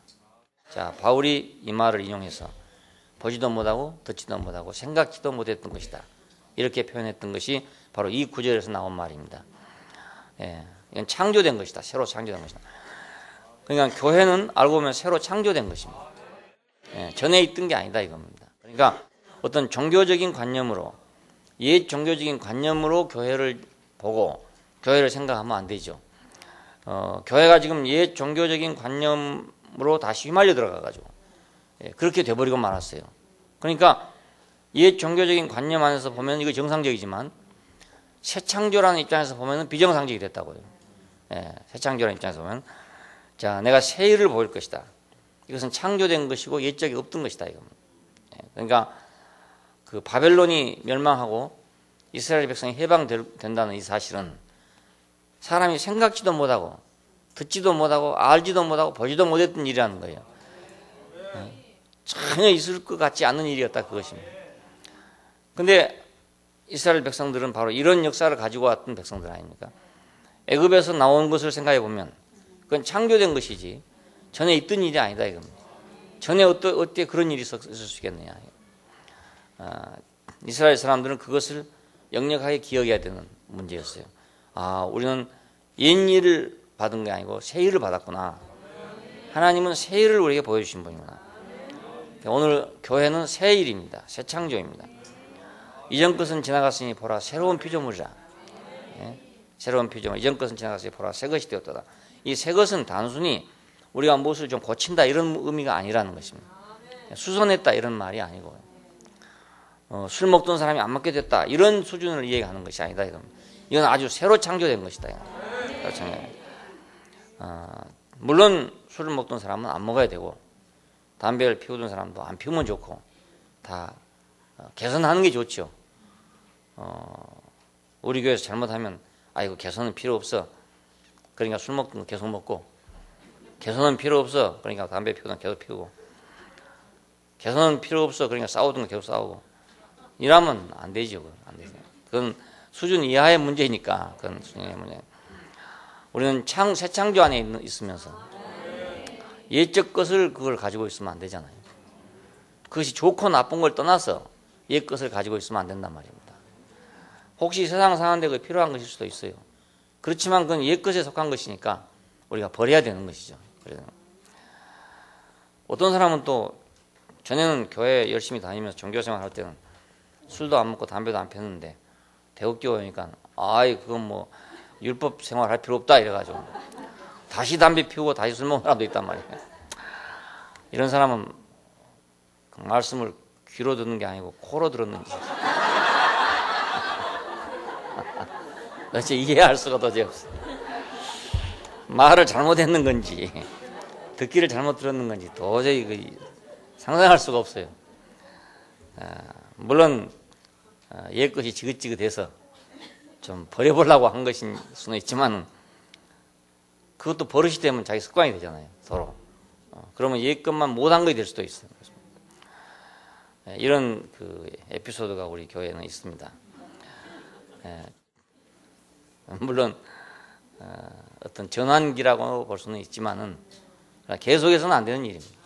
자, 바울이 이 말을 인용해서 보지도 못하고 듣지도 못하고 생각지도 못했던 것이다. 이렇게 표현했던 것이 바로 이 구절에서 나온 말입니다. 이건 창조된 것이다. 새로 창조된 것이다. 그러니까 교회는 알고 보면 새로 창조된 것입니다. 전에 있던 게 아니다 이겁니다. 그러니까 어떤 종교적인 관념으로 옛 종교적인 관념으로 교회를 보고 교회를 생각하면 안 되죠. 교회가 지금 옛 종교적인 관념으로 다시 휘말려 들어가가지고 그렇게 돼버리고 말았어요. 그러니까 옛 종교적인 관념 안에서 보면 이거 정상적이지만 새 창조라는 입장에서 보면 비정상적이 됐다고요. 새 창조라는 입장에서 보면 자, 내가 새 일을 보일 것이다. 이것은 창조된 것이고 옛적에 없던 것이다 이겁니다. 그러니까 그 바벨론이 멸망하고 이스라엘 백성이 해방된다는 이 사실은 사람이 생각지도 못하고 듣지도 못하고 알지도 못하고 보지도 못했던 일이라는 거예요. 전혀 있을 것 같지 않는 일이었다 그것입니다. 근데 이스라엘 백성들은 바로 이런 역사를 가지고 왔던 백성들 아닙니까? 애굽에서 나온 것을 생각해 보면 그건 창조된 것이지 전에 있던 일이 아니다 이겁니다. 전에 어떻게 그런 일이 있을 수 있겠느냐. 이스라엘 사람들은 그것을 역력하게 기억해야 되는 문제였어요. 우리는 옛 일을 받은 게 아니고 새 일을 받았구나. 하나님은 새 일을 우리에게 보여주신 분이구나. 오늘 교회는 새 일입니다. 새 창조입니다. 이전 것은 지나갔으니 보라 새로운 피조물이라. 새로운 피조물. 이전 것은 지나갔으니 보라 새 것이 되었도다. 이 새 것은 단순히 우리가 무엇을 좀 고친다 이런 의미가 아니라는 것입니다. 수선했다 이런 말이 아니고 술 먹던 사람이 안 먹게 됐다 이런 수준을 이해하는 것이 아니다 이건 아주 새로 창조된 것이다. 물론 술을 먹던 사람은 안 먹어야 되고 담배를 피우던 사람도 안 피우면 좋고 다 개선하는 게 좋죠. 우리 교회에서 잘못하면 이거 개선은 필요 없어. 그러니까 술 먹던 거 계속 먹고 개선은 필요 없어. 그러니까 담배 피우던 거 계속 피우고 개선은 필요 없어. 그러니까 싸우던 거 계속 싸우고 이러면 안 되죠. 안 되죠. 그건 수준 이하의 문제니까 그건 수준 이하의 문제. 우리는 새 창조 안에 있으면서 옛적 것을 그걸 가지고 있으면 안 되잖아요. 그것이 좋고 나쁜 걸 떠나서 옛 것을 가지고 있으면 안 된단 말입니다. 혹시 세상 사는데 그게 필요한 것일 수도 있어요. 그렇지만 그건 옛 것에 속한 것이니까 우리가 버려야 되는 것이죠. 그래서 어떤 사람은 또 전에는 교회 열심히 다니면서 종교생활 할 때는 술도 안 먹고 담배도 안 폈는데 대학교 오니까 그건 뭐 율법 생활할 필요 없다 이래가지고 다시 담배 피우고 다시 술 먹는 사람도 있단 말이에요. 이런 사람은 그 말씀을 귀로 듣는 게 아니고 코로 들었는지 도대체 이해할 수가 도저히 없어. 말을 잘못했는 건지 듣기를 잘못 들었는 건지 도저히 상상할 수가 없어요. 물론 옛 것이 지긋지긋해서 좀 버려보려고 한 것일 수는 있지만 그것도 버릇이 되면 자기 습관이 되잖아요. 서로. 그러면 옛 것만 못한 것이 될 수도 있어요. 이런 그 에피소드가 우리 교회에는 있습니다. 물론 어떤 전환기라고 볼 수는 있지만은 계속해서는 안 되는 일입니다.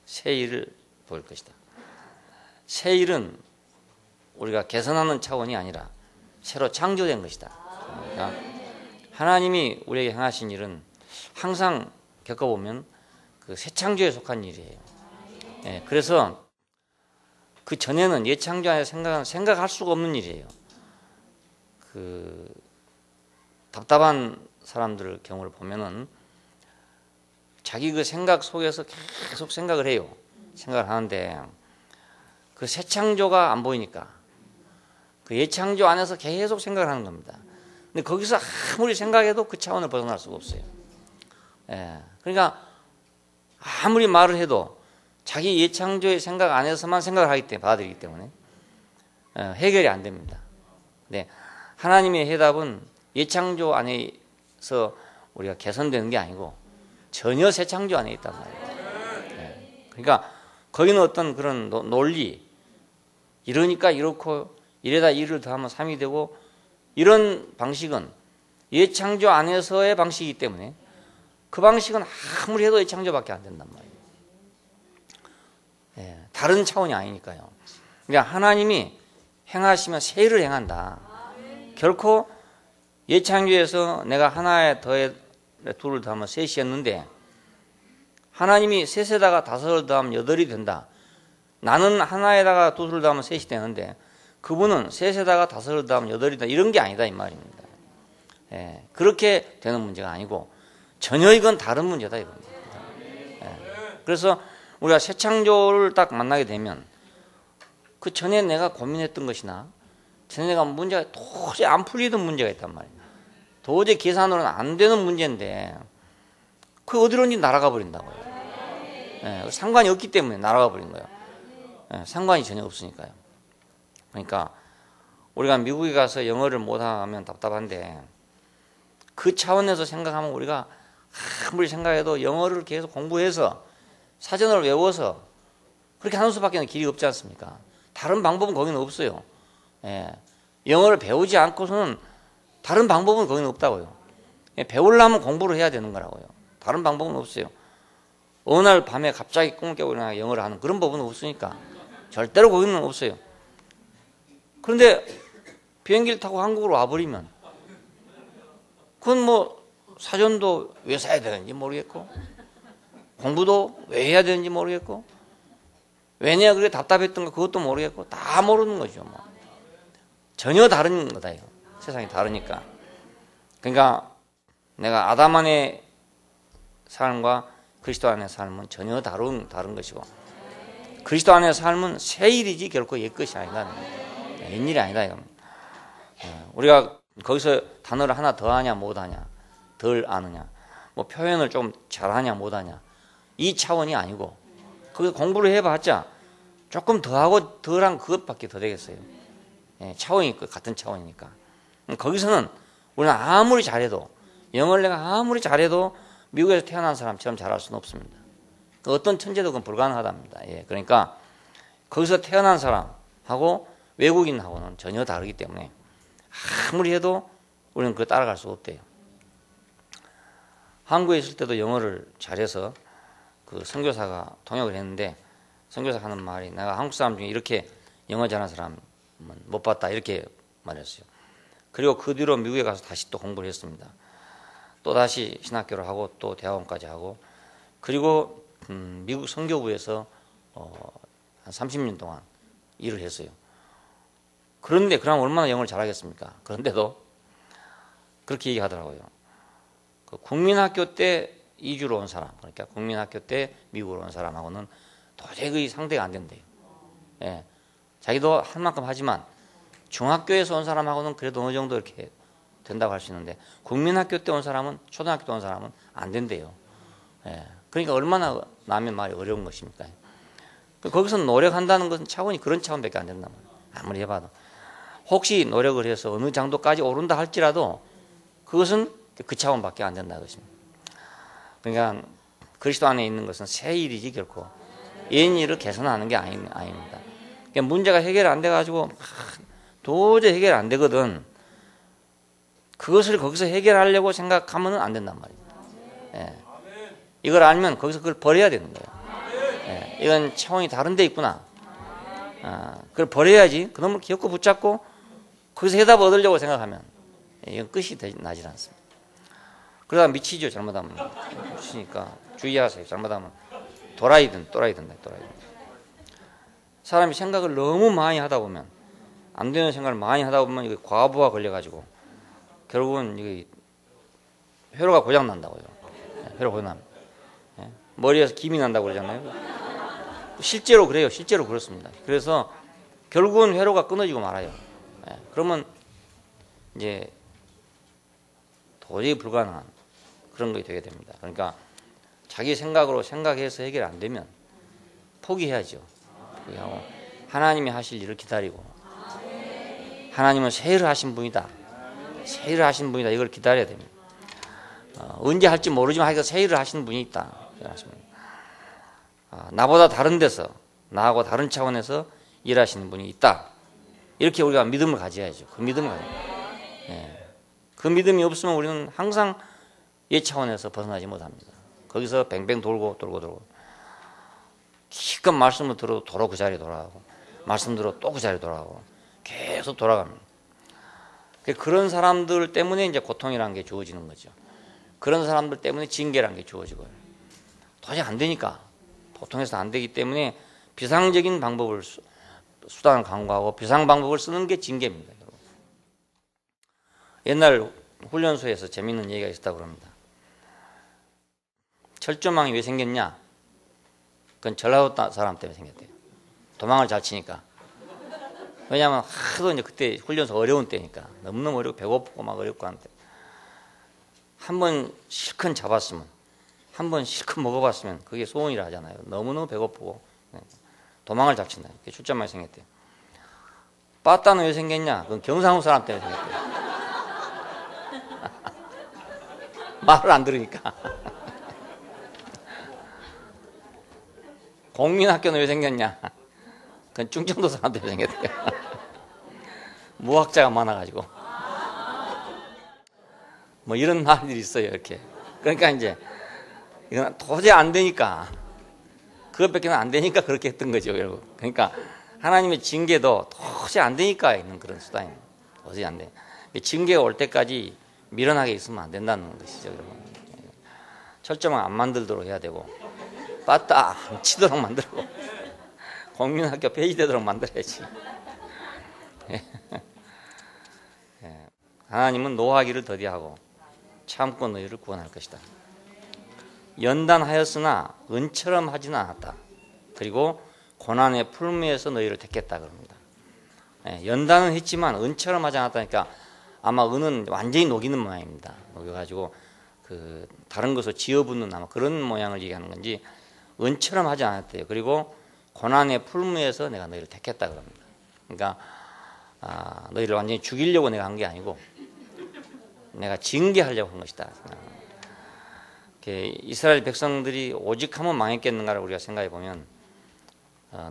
새 일을 보일 것이다. 새 일은 우리가 개선하는 차원이 아니라 새로 창조된 것이다. 그러니까 하나님이 우리에게 행하신 일은 항상 겪어보면 그 새 창조에 속한 일이에요. 그래서 그 전에는 옛 창조 안에 생각할 수가 없는 일이에요. 그 답답한 사람들 경우를 보면은 자기 그 생각 속에서 계속 생각을 해요. 생각을 하는데 그 새 창조가 안 보이니까 그 예창조 안에서 계속 생각을 하는 겁니다. 근데 거기서 아무리 생각해도 그 차원을 벗어날 수가 없어요. 예. 그러니까 아무리 말을 해도 자기 예창조의 생각 안에서만 생각을 하기 때문에 받아들이기 때문에 해결이 안 됩니다. 네. 하나님의 해답은 예창조 안에서 우리가 개선되는 게 아니고 전혀 새 창조 안에 있단 말이에요. 네. 그러니까 거기는 어떤 그런 논리, 이러니까 이렇고 이래다 1을 더하면 3이 되고 이런 방식은 예창조 안에서의 방식이기 때문에 그 방식은 아무리 해도 예창조밖에 안 된단 말이에요. 네. 다른 차원이 아니니까요. 그러니까 하나님이 행하시면 새 일을 행한다. 결코 예창조에서 내가 하나에 더해 둘을 더하면 셋이었는데 하나님이 셋에다가 다섯을 더하면 8이 된다. 나는 하나에다가 둘을 더하면 셋이 되는데 그분은 셋에다가 다섯을 더하면 8이다. 이런 게 아니다 이 말입니다. 예, 그렇게 되는 문제가 아니고 전혀 이건 다른 문제다 이겁니다. 예, 그래서 우리가 새 창조를 딱 만나게 되면 그 전에 내가 고민했던 것이나 전에 내가 문제가 도저히 안 풀리던 문제가 있단 말이에요. 도저히 계산으로는 안 되는 문제인데 그 어디론지 날아가 버린다고요. 예, 상관이 없기 때문에 날아가 버린 거예요. 예, 상관이 전혀 없으니까요. 그러니까 우리가 미국에 가서 영어를 못하면 답답한데 그 차원에서 생각하면 우리가 아무리 생각해도 영어를 계속 공부해서 사전을 외워서 그렇게 하는 수밖에 길이 없지 않습니까? 다른 방법은 거기는 없어요. 예, 영어를 배우지 않고서는 다른 방법은 거기는 없다고요. 예, 배우려면 공부를 해야 되는 거라고요. 다른 방법은 없어요. 어느 날 밤에 갑자기 꿈을 깨고 일어나 영어를 하는 그런 법은 없으니까 절대로 거기는 없어요. 그런데 비행기를 타고 한국으로 와버리면 그건 뭐 사전도 왜 사야 되는지 모르겠고 공부도 왜 해야 되는지 모르겠고 왜 내가 그렇게 답답했던가 그것도 모르겠고 다 모르는 거죠. 뭐. 전혀 다른 거다 이거. 세상이 다르니까. 그러니까 내가 아담 안의 삶과 그리스도 안의 삶은 전혀 다른 것이고 그리스도 안의 삶은 새 일이지 결코 옛 것이 아니다. 옛일이 아니다 이거. 우리가 거기서 단어를 하나 더 하냐 못하냐 덜 아느냐 뭐 표현을 좀 잘하냐 못하냐 이 차원이 아니고 거기서 공부를 해봤자 조금 더하고 덜한 그것밖에 더 되겠어요. 차원이 같은 차원이니까. 거기서는 우리는 아무리 잘해도 영어를 내가 아무리 잘해도 미국에서 태어난 사람처럼 잘할 수는 없습니다. 어떤 천재도 그건 불가능하답니다. 그러니까 거기서 태어난 사람하고 외국인하고는 전혀 다르기 때문에 아무리 해도 우리는 그걸 따라갈 수 없대요. 한국에 있을 때도 영어를 잘해서 그 선교사가 통역을 했는데 선교사가 하는 말이 내가 한국 사람 중에 이렇게 영어 잘하는 사람은 못 봤다 이렇게 말했어요. 그리고 그 뒤로 미국에 가서 다시 또 공부를 했습니다. 또 다시 신학교를 하고 또 대학원까지 하고 그리고 미국 선교부에서 한 30년 동안 일을 했어요. 그런데 그럼 얼마나 영어를 잘하겠습니까? 그런데도 그렇게 얘기하더라고요. 그 국민학교 때 이주로 온 사람, 그러니까 국민학교 때 미국으로 온 사람하고는 도저히 상대가 안 된대요. 예, 자기도 할 만큼 하지만 중학교에서 온 사람하고는 그래도 어느 정도 이렇게 된다고 할 수 있는데 국민학교 때 온 사람은 초등학교 때 온 사람은 안 된대요. 예, 그러니까 얼마나 남의 말이 어려운 것입니까? 거기서 노력한다는 것은 차원이 그런 차원밖에 안 된단 말이에요. 아무리 해봐도 혹시 노력을 해서 어느 정도까지 오른다 할지라도 그것은 그 차원밖에 안 된다 것입니다. 그러니까 그리스도 안에 있는 것은 새 일이지 결코 옛 일을 개선하는 게 아닙니다. 그러니까 문제가 해결 안 돼가지고 도저히 해결 안 되거든. 그것을 거기서 해결하려고 생각하면 안 된단 말입니다. 예. 이걸 알면 거기서 그걸 버려야 되는 거예요. 예. 이건 차원이 다른 데 있구나. 그걸 버려야지. 그놈을 귀엽고 붙잡고 거기서 해답 얻으려고 생각하면 이건 끝이 나질 않습니다. 그러다 미치죠. 잘못하면. 미치니까 주의하세요. 잘못하면 도라이든 또라이든. 사람이 생각을 너무 많이 하다 보면 안 되는 생각을 많이 하다 보면 이게 과부하 걸려가지고 결국은 이게 회로가 고장 난다고요. 회로 고장 납니다. 머리에서 김이 난다고 그러잖아요. 실제로 그래요. 실제로 그렇습니다. 그래서 결국은 회로가 끊어지고 말아요. 그러면 이제 도저히 불가능한 그런 것이 되게 됩니다. 그러니까 자기 생각으로 생각해서 해결 안 되면 포기해야죠. 포기하고 하나님이 하실 일을 기다리고, 하나님은 새 일을 하신 분이다. 새 일을 하신 분이다. 이걸 기다려야 됩니다. 언제 할지 모르지만 하여간 새 일을 하시는 분이 있다. 나보다 다른 데서, 나하고 다른 차원에서 일하시는 분이 있다. 이렇게 우리가 믿음을 가져야죠. 그 믿음을 가져야죠. 그 믿음이 없으면 우리는 항상 옛 차원에서 벗어나지 못합니다. 거기서 뱅뱅 돌고 기껏 말씀을 들어도 도로 그 자리에 돌아가고, 말씀 들어도 또 그 자리에 돌아가고, 계속 돌아갑니다. 그런 사람들 때문에 이제 고통이라는 게 주어지는 거죠. 그런 사람들 때문에 징계라는 게 주어지고요. 도저히 안 되니까, 보통에서 안 되기 때문에 비상적인 방법을, 수단을 강구하고 비상 방법을 쓰는 게 징계입니다. 옛날 훈련소에서 재밌는 얘기가 있었다고 합니다. 철조망이 왜 생겼냐? 그건 전라도 사람 때문에 생겼대요. 도망을 잘 치니까. 왜냐하면 하도 이제 그때 훈련소 어려운 때니까, 너무너무 어렵고 배고프고 막 어렵고 한데, 한 번 실컷 잡았으면, 한 번 실컷 먹어봤으면 그게 소원이라 하잖아요. 너무너무 배고프고 도망을 잘 친다. 그게 출전망이 생겼대요. 빠따는 왜 생겼냐? 그건 경상도 사람 때문에 생겼대요. 말을 안 들으니까. 공민학교는 왜 생겼냐? 그건 충청도 사람 때문에 생겼대요. 무학자가 많아가지고. 뭐 이런 말들이 있어요, 이렇게. 그러니까 이제 이건 도저히 안 되니까, 그것밖에 안 되니까 그렇게 했던 거죠, 여러분. 그러니까 하나님의 징계도 도저히 안 되니까 있는 그런 수단입니다. 도저히 안 돼. 징계가 올 때까지 미련하게 있으면 안 된다는 것이죠, 여러분. 철저만 안 만들도록 해야 되고, 빠따 안 치도록 만들고, 공민학교 폐지되도록 만들어야지. 하나님은 노하기를 더디하고 참고 너희를 구원할 것이다. 연단하였으나 은처럼 하지는 않았다. 그리고 고난의 풀무에서 너희를 택했다 그럽니다. 연단은 했지만 은처럼 하지 않았다니까, 아마 은은 완전히 녹이는 모양입니다. 녹여가지고 그 다른 것을 지어붓는 아마 그런 모양을 얘기하는 건지, 은처럼 하지 않았대요. 그리고 고난의 풀무에서 내가 너희를 택했다 그럽니다. 그러니까 너희를 완전히 죽이려고 내가 한 게 아니고 내가 징계하려고 한 것이다. 이스라엘 백성들이 오직 하면 망했겠는가를 우리가 생각해 보면,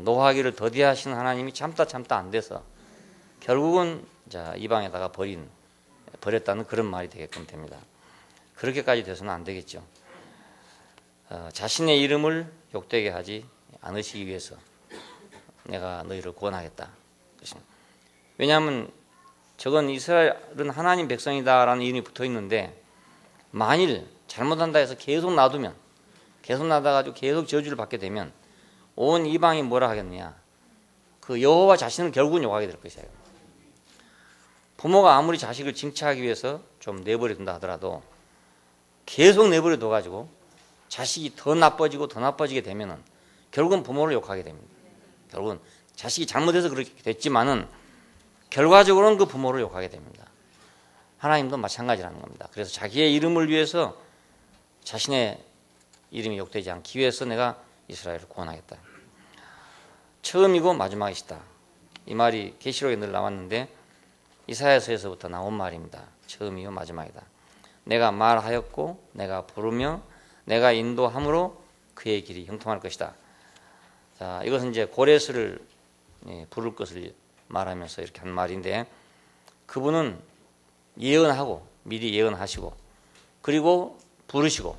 노하기를 더디하신 하나님이 참다 안 돼서 결국은 이방에다가 버렸다는 그런 말이 되게끔 됩니다. 그렇게까지 돼서는 안 되겠죠. 자신의 이름을 욕되게 하지 않으시기 위해서 내가 너희를 구원하겠다. 왜냐하면 저건 이스라엘은 하나님 백성이다라는 이름이 붙어 있는데, 만일 잘못한다 해서 계속 놔두면, 계속 놔둬가지고 계속 저주를 받게 되면 온 이방이 뭐라 하겠느냐? 그 여호와 자신을 결국은 욕하게 될 것이에요. 부모가 아무리 자식을 징치하기 위해서 좀 내버려 둔다 하더라도 계속 내버려 둬가지고 자식이 더 나빠지게 되면은 결국은 부모를 욕하게 됩니다. 결국은 자식이 잘못해서 그렇게 됐지만은 결과적으로는 그 부모를 욕하게 됩니다. 하나님도 마찬가지라는 겁니다. 그래서 자기의 이름을 위해서, 자신의 이름이 욕되지 않기 위해서 내가 이스라엘을 구원하겠다. 처음이고 마지막이시다. 이 말이 계시록에 늘 나왔는데 이사야서에서부터 나온 말입니다. 처음이요 마지막이다. 내가 말하였고 내가 부르며 내가 인도함으로 그의 길이 형통할 것이다. 자, 이것은 이제 고레스를 부를 것을 말하면서 이렇게 한 말인데, 그분은 예언하고 미리 예언하시고, 그리고 부르시고,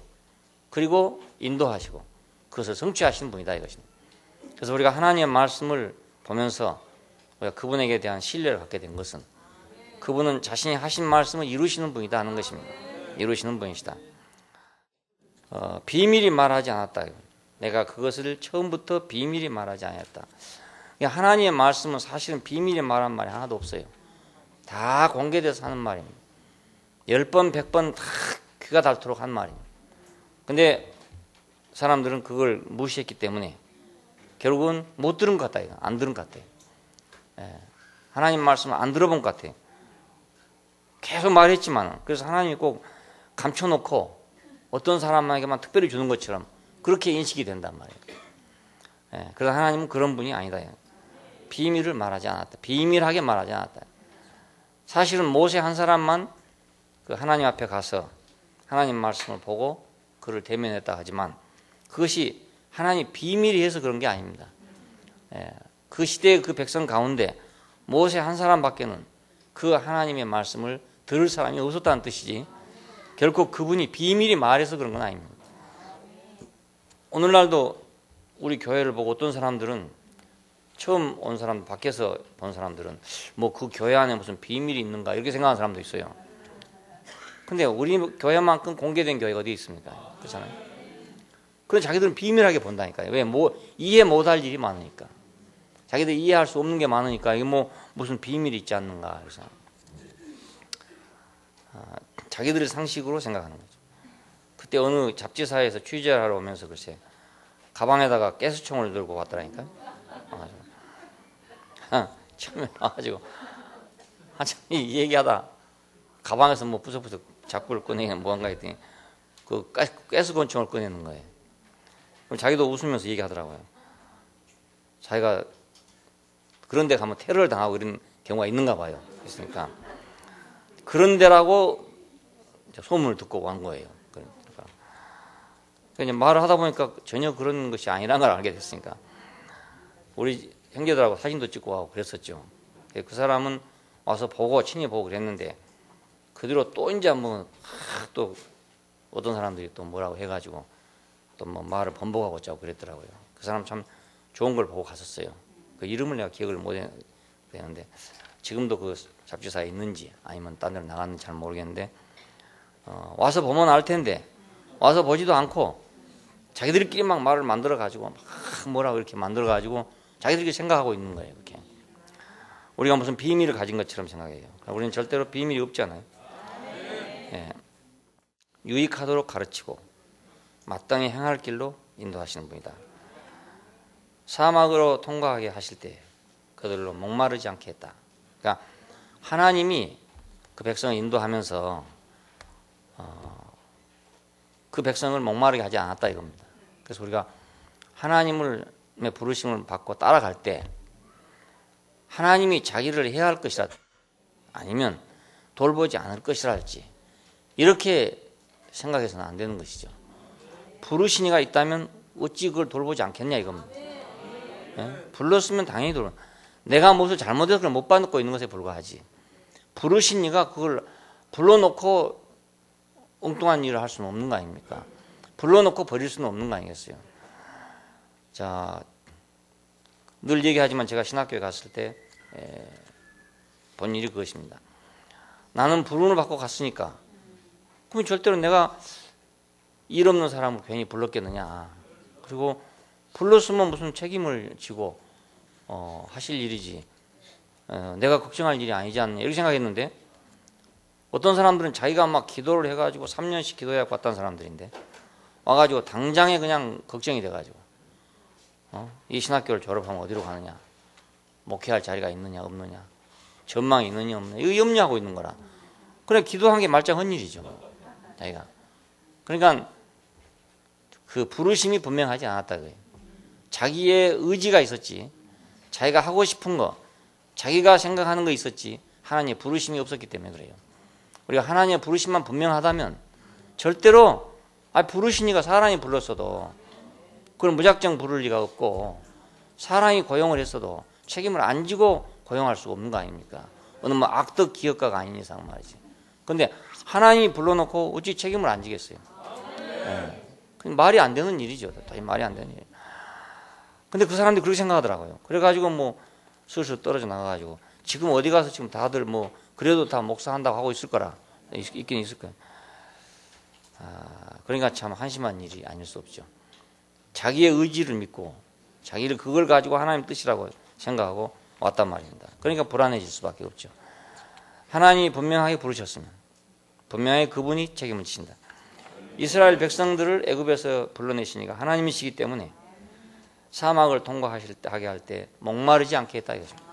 그리고 인도하시고, 그것을 성취하시는 분이다 이것입니다. 그래서 우리가 하나님의 말씀을 보면서 우리가 그분에게 대한 신뢰를 갖게 된 것은, 그분은 자신이 하신 말씀을 이루시는 분이다 하는 것입니다. 이루시는 분이시다. 비밀이 말하지 않았다. 내가 그것을 처음부터 비밀이 말하지 않았다. 하나님의 말씀은 사실은 비밀이 말한 말이 하나도 없어요. 다 공개돼서 하는 말입니다. 10번, 100번 다 귀가 닳도록 한 말입니다. 근데 사람들은 그걸 무시했기 때문에 결국은 못 들은 것 같다. 이거. 안 들은 것 같아요. 하나님 말씀을 안 들어본 것 같아요. 계속 말했지만 그래서 하나님이 꼭 감춰놓고 어떤 사람에게만 특별히 주는 것처럼 그렇게 인식이 된단 말이에요. 그래서 하나님은 그런 분이 아니다. 비밀을 말하지 않았다. 비밀하게 말하지 않았다. 사실은 모세 한 사람만 그 하나님 앞에 가서 하나님 말씀을 보고 그를 대면했다 하지만 그것이 하나님 비밀이 해서 그런 게 아닙니다. 그 시대의 그 백성 가운데 모세 한 사람밖에는 그 하나님의 말씀을 들을 사람이 없었다는 뜻이지 결코 그분이 비밀이 말해서 그런 건 아닙니다. 오늘날도 우리 교회를 보고 어떤 사람들은 처음 온 사람, 밖에서 본 사람들은 뭐 그 교회 안에 무슨 비밀이 있는가 이렇게 생각하는 사람도 있어요. 근데 우리 교회만큼 공개된 교회가 어디 있습니까? 그렇잖아요. 그런 자기들은 비밀하게 본다니까요. 왜? 뭐 이해 못할 일이 많으니까. 자기들 이해할 수 없는 게 많으니까 이게 뭐 무슨 비밀이 있지 않는가. 그래서 자기들의 상식으로 생각하는 거죠. 그때 어느 잡지사에서 취재를 하러 오면서 글쎄 가방에다가 가스총을 들고 왔더라니까. 처음에 와가지고 한참 얘기하다 가방에서 뭐 부석부석 잡구를 꺼내는 뭐한가 했더니 그 가스권총을 꺼내는 거예요. 그럼 자기도 웃으면서 얘기하더라고요. 자기가 그런 데 가면 테러를 당하고 이런 경우가 있는가 봐요. 그랬으니까 그런 데라고 소문을 듣고 온 거예요. 그러니까 말을 하다 보니까 전혀 그런 것이 아니라는 걸 알게 됐으니까 우리 형제들하고 사진도 찍고 하고 그랬었죠. 그 사람은 와서 보고 친히 보고 그랬는데 그 뒤로 또 이제 뭐 또 어떤 사람들이 또 뭐라고 해가지고 또 뭐 말을 번복하고 짜고 그랬더라고요. 그 사람 참 좋은 걸 보고 갔었어요. 그 이름을 내가 기억을 못 해는데 지금도 그 잡지사에 있는지 아니면 딴 데로 나갔는지 잘 모르겠는데 와서 보면 알 텐데 와서 보지도 않고 자기들끼리 막 말을 만들어 가지고 막 뭐라고 이렇게 만들어 가지고 자기들끼리 생각하고 있는 거예요. 그렇게 우리가 무슨 비밀을 가진 것처럼 생각해요. 우리는 절대로 비밀이 없잖아요. 유익하도록 가르치고 마땅히 행할 길로 인도하시는 분이다. 사막으로 통과하게 하실 때 그들로 목마르지 않게 했다. 그러니까 하나님이 그 백성을 인도하면서 그 백성을 목마르게 하지 않았다 이겁니다. 그래서 우리가 하나님의 부르심을 받고 따라갈 때 하나님이 자기를 해야 할 것이라 아니면 돌보지 않을 것이라 할지 이렇게 생각해서는 안 되는 것이죠. 부르신 이가 있다면 어찌 그걸 돌보지 않겠냐 이겁니다. 불렀으면 당연히 돌보. 내가 무엇을 잘못해서 그걸 못 받고 있는 것에 불과하지. 부르신 이가 그걸 불러놓고 엉뚱한 일을 할 수는 없는 거 아닙니까? 불러놓고 버릴 수는 없는 거 아니겠어요? 자, 늘 얘기하지만 제가 신학교에 갔을 때 본 일이 그것입니다. 나는 부름을 받고 갔으니까 그럼 절대로 내가 일 없는 사람을 괜히 불렀겠느냐. 그리고 불렀으면 무슨 책임을 지고 하실 일이지 내가 걱정할 일이 아니지 않느냐 이렇게 생각했는데 어떤 사람들은 자기가 막 기도를 해가지고 3년씩 기도해갖고 왔다는 사람들인데 와가지고 당장에 그냥 걱정이 돼가지고 이 신학교를 졸업하면 어디로 가느냐, 목회할 자리가 있느냐 없느냐, 전망이 있느냐 없느냐 이거 염려하고 있는 거라. 그래 기도한 게 말짱 헛일이죠. 자기가. 그러니까 그 부르심이 분명하지 않았다 그래요. 자기의 의지가 있었지, 자기가 하고 싶은 거, 자기가 생각하는 거 있었지 하나님의 부르심이 없었기 때문에 그래요. 우리가 하나님의 부르심만 분명하다면 절대로 부르신 이가 사람이 불렀어도 그걸 무작정 부를 리가 없고 사람이 고용을 했어도 책임을 안 지고 고용할 수가 없는 거 아닙니까? 어느 뭐 악덕 기업가가 아닌 이상 말이지. 그런데 하나님이 불러놓고 어찌 책임을 안 지겠어요? 말이 안 되는 일이죠. 말이 안 되는 일. 근데 그 사람들이 그렇게 생각하더라고요. 그래가지고 뭐 슬슬 떨어져 나가가지고 지금 어디 가서 지금 다들 뭐 그래도 다 목사한다고 하고 있을 거라 있긴 있을 거예요. 그러니까 참 한심한 일이 아닐 수 없죠. 자기의 의지를 믿고 자기를 그걸 가지고 하나님 뜻이라고 생각하고 왔단 말입니다. 그러니까 불안해질 수밖에 없죠. 하나님이 분명하게 부르셨으면 분명하게 그분이 책임을 지신다. 이스라엘 백성들을 애굽에서 불러내시니까 하나님이시기 때문에 사막을 통과하게 할 때 목마르지 않게 했다 이것입니다.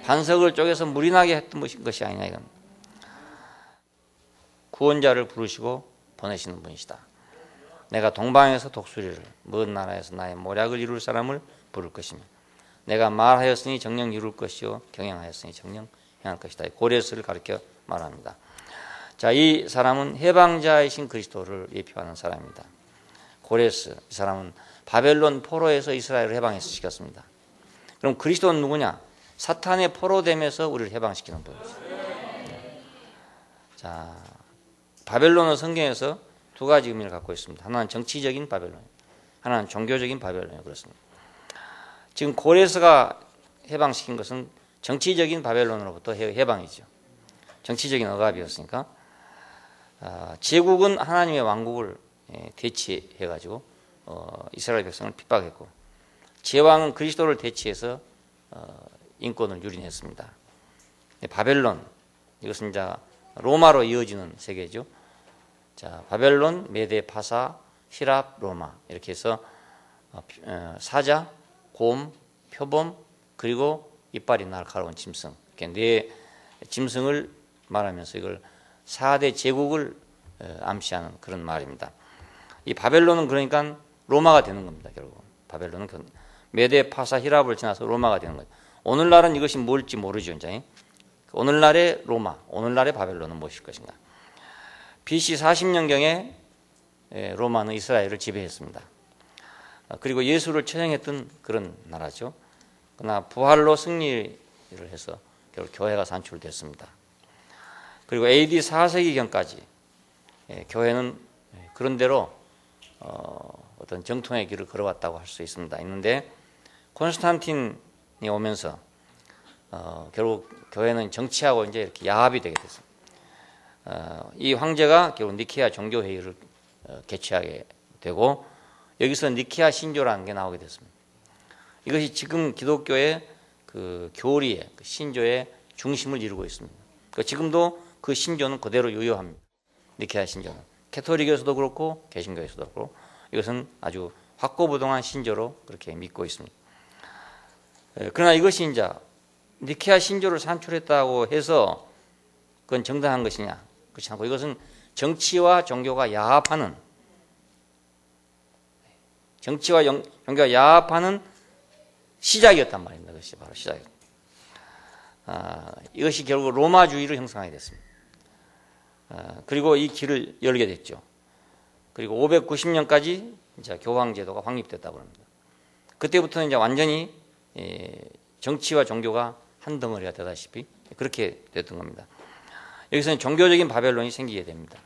반석을 쪼개서 물이 나게 했던 것이 아니냐 이건. 구원자를 부르시고 보내시는 분이시다. 내가 동방에서 독수리를, 먼 나라에서 나의 모략을 이룰 사람을 부를 것이며, 내가 말하였으니 정령 이룰 것이요 경영하였으니 정령 행할 것이다. 고레스를 가리켜 말합니다. 자, 이 사람은 해방자이신 그리스도를 예표하는 사람입니다. 고레스, 이 사람은 바벨론 포로에서 이스라엘을 해방시켰습니다. 그럼 그리스도는 누구냐? 사탄의 포로됨에서 우리를 해방시키는 분이죠. 자, 바벨론은 성경에서 두 가지 의미를 갖고 있습니다. 하나는 정치적인 바벨론, 하나는 종교적인 바벨론이에요. 그렇습니다. 지금 고레스가 해방시킨 것은 정치적인 바벨론으로부터 해방이죠. 정치적인 억압이었으니까. 제국은 하나님의 왕국을 대치해가지고 이스라엘 백성을 핍박했고, 제왕은 그리스도를 대치해서 인권을 유린했습니다. 바벨론, 이것은 이제 로마로 이어지는 세계죠. 자, 바벨론, 메데, 파사, 히랍, 로마 이렇게 해서 사자, 곰, 표범, 그리고 이빨이 날카로운 짐승, 이렇게 네 짐승을 말하면서 이걸 4대 제국을 암시하는 그런 말입니다. 이 바벨론은 그러니까 로마가 되는 겁니다. 결국 바벨론은 메데, 파사, 히랍을 지나서 로마가 되는 거예요. 오늘날은 이것이 뭘지 모르죠. 이제 오늘날의 로마, 오늘날의 바벨론은 무엇일 것인가. BC 40년경에 로마는 이스라엘을 지배했습니다. 그리고 예수를 처형했던 그런 나라죠. 그러나 부활로 승리를 해서 결국 교회가 산출됐습니다. 그리고 AD 4세기경까지 교회는 그런대로 어떤 정통의 길을 걸어왔다고 할 수 있습니다. 있는데 콘스탄틴이 오면서 결국 교회는 정치하고 이제 이렇게 야합이 되게 됐습니다. 이 황제가 결국 니케아 종교회의를 개최하게 되고, 여기서 니케아 신조라는 게 나오게 됐습니다. 이것이 지금 기독교의 그 교리의 그 신조의 중심을 이루고 있습니다. 그러니까 지금도 그 신조는 그대로 유효합니다. 니케아 신조는 캐톨릭에서도 그렇고 개신교에서도 그렇고 이것은 아주 확고부동한 신조로 그렇게 믿고 있습니다. 그러나 이것이 이제 니케아 신조를 산출했다고 해서 그건 정당한 것이냐? 그렇지 않고 이것은 정치와 종교가 야합하는, 정치와 종교가 야합하는 시작이었단 말입니다. 그것이 바로 시작이었다. 이것이 결국 로마주의로 형성하게 됐습니다. 그리고 이 길을 열게 됐죠. 그리고 590년까지 이제 교황제도가 확립됐다고 합니다. 그때부터는 이제 완전히 정치와 종교가 한 덩어리가 되다시피 그렇게 됐던 겁니다. 여기서는 종교적인 바벨론이 생기게 됩니다.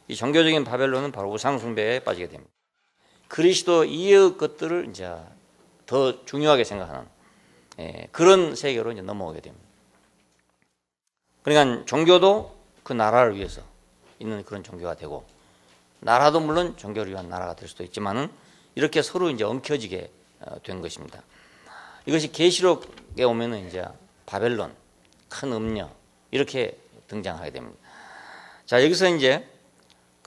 이 종교적인 바벨론은 바로 우상숭배에 빠지게 됩니다. 그리스도 이외의 것들을 이제 더 중요하게 생각하는 그런 세계로 이제 넘어오게 됩니다. 그러니까 종교도 그 나라를 위해서 있는 그런 종교가 되고, 나라도 물론 종교를 위한 나라가 될 수도 있지만은 이렇게 서로 이제 엉켜지게 된 것입니다. 이것이 계시록에 오면은 이제 바벨론, 큰 음녀 이렇게 등장하게 됩니다. 자, 여기서 이제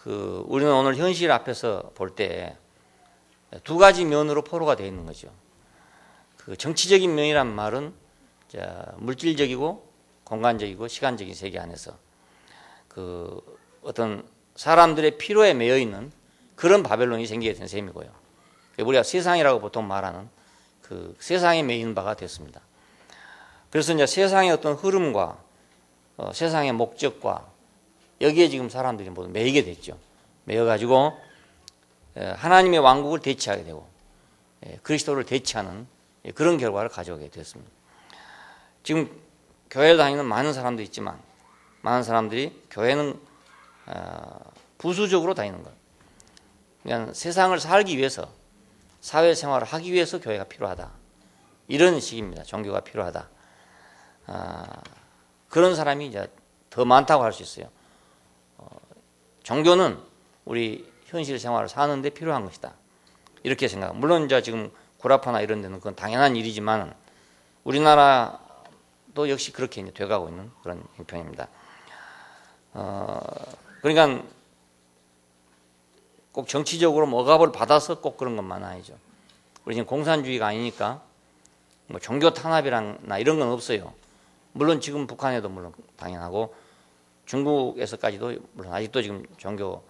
우리는 오늘 현실 앞에서 볼 때 두 가지 면으로 포로가 되어 있는 거죠. 그 정치적인 면이란 말은 물질적이고 공간적이고 시간적인 세계 안에서 그 어떤 사람들의 필요에 매여 있는 그런 바벨론이 생기게 된 셈이고요. 우리가 세상이라고 보통 말하는 그 세상에 매이는 바가 됐습니다. 그래서 이제 세상의 어떤 흐름과 세상의 목적과 여기에 지금 사람들이 모두 매이게 됐죠. 매여가지고 하나님의 왕국을 대치하게 되고 그리스도를 대치하는 그런 결과를 가져오게 됐습니다. 지금 교회를 다니는 많은 사람도 있지만 많은 사람들이 교회는 부수적으로 다니는 거예요. 그냥 세상을 살기 위해서, 사회생활을 하기 위해서 교회가 필요하다, 이런 식입니다. 종교가 필요하다. 그런 사람이 이제 더 많다고 할 수 있어요. 종교는 우리 현실 생활을 사는데 필요한 것이다, 이렇게 생각합니다. 물론 이제 지금 구라파나 이런 데는 그건 당연한 일이지만 우리나라도 역시 그렇게 이제 돼가고 있는 그런 형편입니다. 그러니까 꼭 정치적으로 뭐 억압을 받아서 꼭 그런 것만 아니죠. 우리 지금 공산주의가 아니니까 뭐 종교 탄압이나 이런 건 없어요. 물론 지금 북한에도 물론 당연하고 중국에서까지도 물론 아직도 지금 종교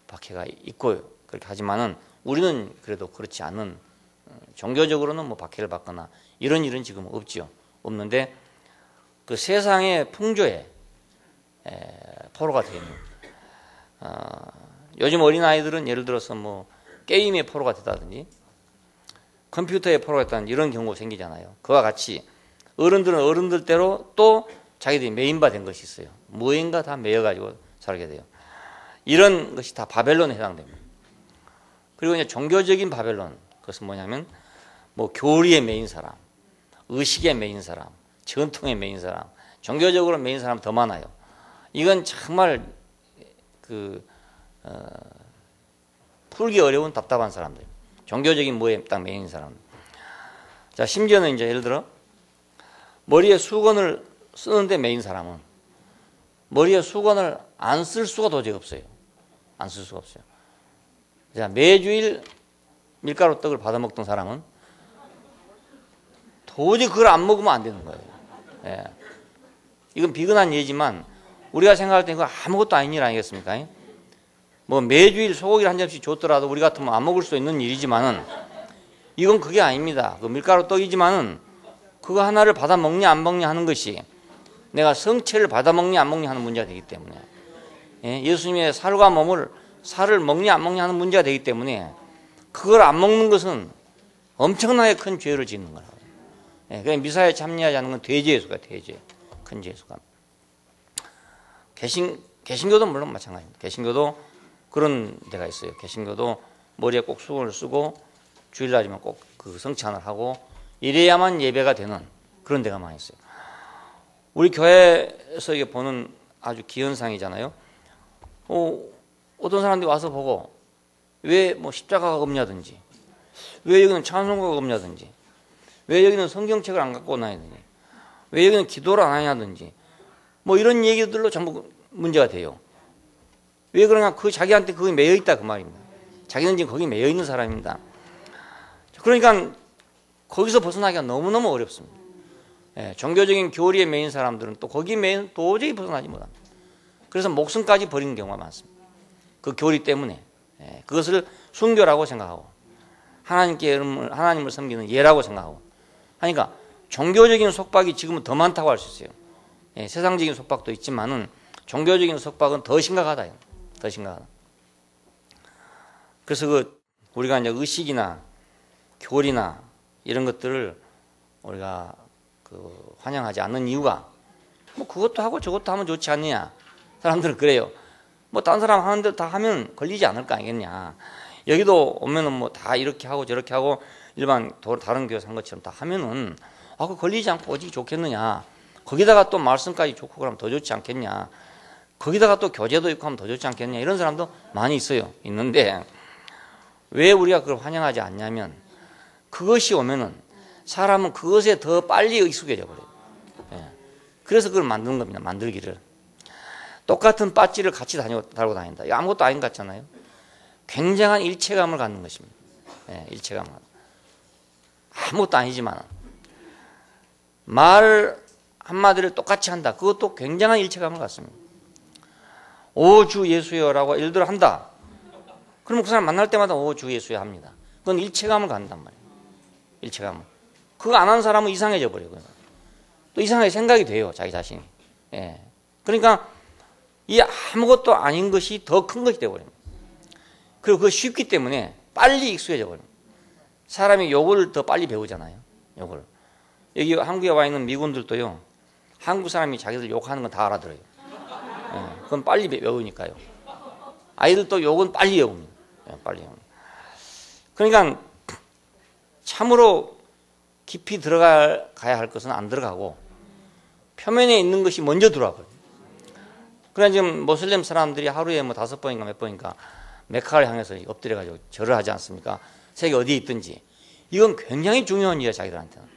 박해가 있고요. 그렇게 하지만은 우리는 그래도 그렇지 않은 종교적으로는 뭐 박해를 받거나 이런 일은 지금 없지요. 없는데 그 세상의 풍조에 포로가 되는 요즘 어린아이들은 예를 들어서 뭐 게임의 포로가 됐다든지 컴퓨터의 포로가 됐다든지 이런 경우가 생기잖아요. 그와 같이 어른들은 어른들대로 또 자기들이 메인바 된 것이 있어요. 무엇인가 다 매여가지고 살게 돼요. 이런 것이 다 바벨론에 해당됩니다. 그리고 이제 종교적인 바벨론, 그것은 뭐냐면 뭐 교리의 메인 사람, 의식의 메인 사람, 전통의 메인 사람, 종교적으로 메인 사람 더 많아요. 이건 정말 풀기 어려운 답답한 사람들. 종교적인 뭐에 딱 메인 사람. 자, 심지어는 이제 예를 들어 머리에 수건을 쓰는데 메인 사람은 머리에 수건을 안 쓸 수가 도저히 없어요. 안 쓸 수가 없어요. 자, 매주일 밀가루 떡을 받아 먹던 사람은 도저히 그걸 안 먹으면 안 되는 거예요. 예. 이건 비근한 예지만 우리가 생각할 때 이거 아무것도 아닌 일 아니겠습니까? 뭐 매주일 소고기를 한 점씩 줬더라도 우리 같으면 안 먹을 수 있는 일이지만은 이건 그게 아닙니다. 그 밀가루 떡이지만은 그거 하나를 받아 먹냐 안 먹냐 하는 것이 내가 성체를 받아 먹냐 안 먹냐 하는 문제가 되기 때문에 예수님의 살을 먹냐 안 먹냐 하는 문제가 되기 때문에 그걸 안 먹는 것은 엄청나게 큰 죄를 짓는 거라고. 그러니까 미사에 참여하지 않는 건 대죄의 수가 대죄, 큰 죄의 수가. 개신교도 물론 마찬가지입니다. 개신교도 그런 데가 있어요. 개신교도 머리에 꼭 수건을 쓰고 주일날이면 꼭 그 성찬을 하고 이래야만 예배가 되는 그런 데가 많이 있어요. 우리 교회에서 이게 보는 아주 기현상이잖아요. 어떤 사람들이 와서 보고 왜 뭐 십자가가 없냐든지, 왜 여기는 찬송가가 없냐든지, 왜 여기는 성경책을 안 갖고 오냐든지, 왜 여기는 기도를 안 하냐든지, 뭐 이런 얘기들로 전부 문제가 돼요. 왜 그러냐? 자기한테 그게 매여 있다 그 말입니다. 자기는 지금 거기 매여 있는 사람입니다. 그러니까 거기서 벗어나기가 너무너무 어렵습니다. 종교적인 교리에 매인 사람들은 또 거기 매인 도저히 벗어나지 못합니다. 그래서 목숨까지 버리는 경우가 많습니다. 그 교리 때문에 그것을 순교라고 생각하고 하나님을 섬기는 예라고 생각하고 하니까 종교적인 속박이 지금은 더 많다고 할 수 있어요. 세상적인 속박도 있지만은 종교적인 속박은 더 심각하다. 더 심각하다. 그래서 우리가 이제 의식이나 교리나 이런 것들을 우리가 환영하지 않는 이유가 뭐 그것도 하고 저것도 하면 좋지 않느냐. 사람들은 그래요. 뭐 다른 사람 하는 대로 다 하면 걸리지 않을 거 아니겠냐. 여기도 오면은 뭐 다 이렇게 하고 저렇게 하고 일반 다른 교회에서 한 것처럼 다 하면은 그 걸리지 않고 어찌 좋겠느냐. 거기다가 또 말씀까지 좋고 그러면 더 좋지 않겠냐. 거기다가 또 교제도 있고 하면 더 좋지 않겠냐. 이런 사람도 많이 있어요. 있는데 왜 우리가 그걸 환영하지 않냐면 그것이 오면은 사람은 그것에 더 빨리 익숙해져 버려요. 그래서 그걸 만드는 겁니다. 만들기를. 똑같은 배지를 같이 달고 다닌다. 이거 아무것도 아닌 것 같잖아요. 굉장한 일체감을 갖는 것입니다. 일체감을. 아무것도 아니지만 말 한마디를 똑같이 한다. 그것도 굉장한 일체감을 갖습니다. 오 주 예수여라고 예를 들어 한다. 그러면 그 사람 만날 때마다 오 주 예수여 합니다. 그건 일체감을 갖는단 말이에요. 일체감을. 그거 안 하는 사람은 이상해져 버려요. 또 이상하게 생각이 돼요. 자기 자신이. 그러니까 이 아무것도 아닌 것이 더 큰 것이 되어버립니다. 그리고 그거 쉽기 때문에 빨리 익숙해져 버립니다. 사람이 욕을 더 빨리 배우잖아요. 욕을. 여기 한국에 와 있는 미군들도요. 한국 사람이 자기들 욕하는 건 다 알아들어요. 그건 빨리 배우니까요. 아이들도 욕은 빨리 배웁니다. 빨리 배웁니다. 그러니까 참으로 깊이 들어가야 할 것은 안 들어가고 표면에 있는 것이 먼저 들어와 버려요. 그러나 지금 모슬렘 사람들이 하루에 뭐 5번인가 몇 번인가 메카를 향해서 엎드려가지고 절을 하지 않습니까? 세계 어디에 있든지. 이건 굉장히 중요한 일이야, 자기들한테는.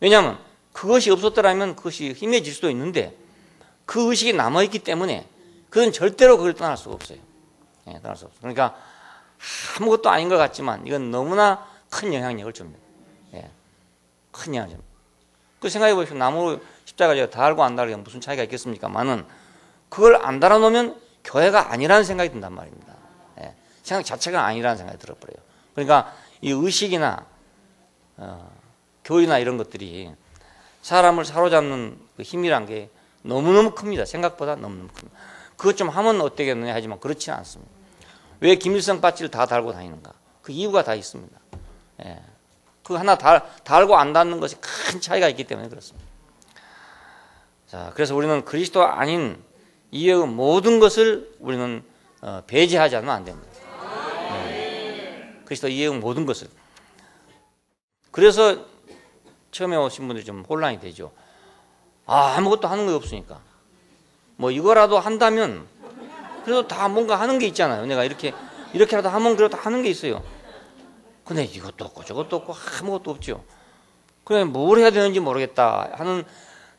왜냐하면 그것이 없었더라면 그것이 힘해질 수도 있는데 그 의식이 남아있기 때문에 그건 절대로 그걸 떠날 수가 없어요. 떠날 수 없어요. 그러니까 아무것도 아닌 것 같지만 이건 너무나 큰 영향력을 줍니다. 예. 큰 영향력. 그 생각해 보십시오. 나무 십자가 달고 안 달고 무슨 차이가 있겠습니까만은 그걸 안 달아놓으면 교회가 아니라는 생각이 든단 말입니다. 예. 생각 자체가 아니라는 생각이 들어버려요. 그러니까 이 의식이나 교리나 이런 것들이 사람을 사로잡는 그 힘이란 게 너무너무 큽니다. 생각보다 너무너무 큽니다. 그것 좀 하면 어떻겠느냐 하지만 그렇지는 않습니다. 왜 김일성 배지를 다 달고 다니는가? 그 이유가 다 있습니다. 예. 그 하나 달고 안 닿는 것이 큰 차이가 있기 때문에 그렇습니다. 자, 그래서 우리는 그리스도 아닌 이외의 모든 것을 우리는 배제하지 않으면 안 됩니다. 그리스도 이외의 모든 것을. 그래서 처음에 오신 분들이 좀 혼란이 되죠. 아무것도 하는 게 없으니까. 뭐 이거라도 한다면 그래도 다 뭔가 하는 게 있잖아요. 내가 이렇게라도 하면 그래도 하는 게 있어요. 근데 이것도 없고 저것도 없고 아무것도 없죠. 그래 뭘 해야 되는지 모르겠다 하는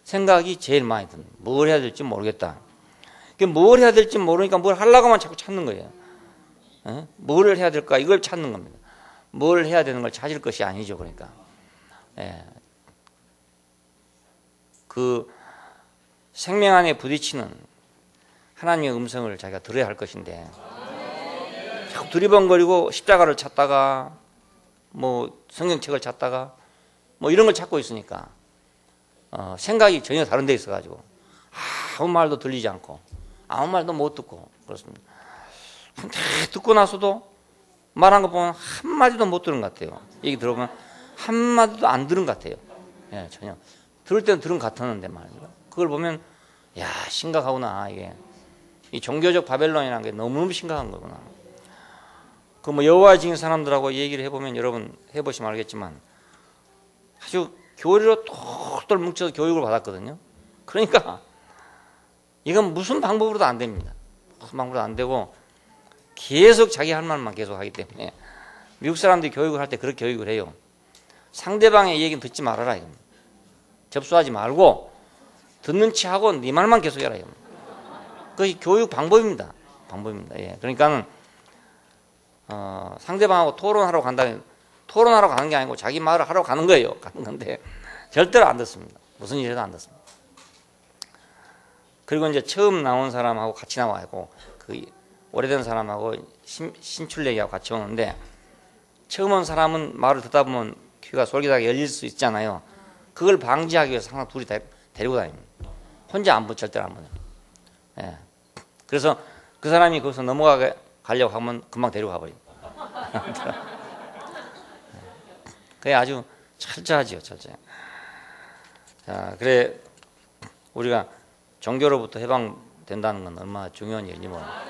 생각이 제일 많이 듭니다. 뭘 해야 될지 모르겠다. 뭘 해야 될지 모르니까 뭘 하려고만 자꾸 찾는 거예요. 뭘 해야 될까 이걸 찾는 겁니다. 뭘 해야 되는 걸 찾을 것이 아니죠. 그러니까 그 생명 안에 부딪히는 하나님의 음성을 자기가 들어야 할 것인데 자꾸 두리번거리고 십자가를 찾다가 뭐 성경책을 찾다가 뭐 이런 걸 찾고 있으니까 생각이 전혀 다른 데 있어가지고 아무 말도 들리지 않고 아무 말도 못 듣고 그렇습니다. 듣고 나서도 말한 거 보면 한마디도 못 들은 것 같아요. 얘기 들어보면 한마디도 안 들은 것 같아요. 예, 전혀. 들을 때는 들은 것 같았는데 말입니다. 그걸 보면 야 심각하구나. 이게 이 종교적 바벨론이라는 게 너무너무 심각한 거구나. 그 뭐 여호와 증인 사람들하고 얘기를 해보면 여러분 해보시면 알겠지만 아주 교리로 똘똘 뭉쳐서 교육을 받았거든요. 그러니까 이건 무슨 방법으로도 안 됩니다. 무슨 방법으로도 안 되고 계속 자기 할 말만 계속 하기 때문에 미국 사람들이 교육을 할 때 그렇게 교육을 해요. 상대방의 얘기는 듣지 말아라 이겁니다. 접수하지 말고 듣는 치 하고 네 말만 계속 해라 이겁니다. 그것이 교육 방법입니다. 예. 그러니까는 상대방하고 토론하러 간다면 토론하러 가는 게 아니고 자기 말을 하러 가는 거예요. 가는 건데 절대로 안 듣습니다. 무슨 일이라도 안 듣습니다. 그리고 이제 처음 나온 사람하고 같이 나와고 그 오래된 사람하고 신출내기하고 같이 오는데 처음 온 사람은 말을 듣다 보면 귀가 솔깃하게 열릴 수 있잖아요. 그걸 방지하기 위해서 항상 둘이 데리고 다닙니다. 혼자 절대로 안 보내요. 예. 그래서 그 사람이 거기서 넘어가려고 하면 금방 데려가 버립니다. 그게 아주 철저하지요, 철저해. 자, 그래 우리가 종교로부터 해방된다는 건 얼마나 중요한 일인지 모릅니다.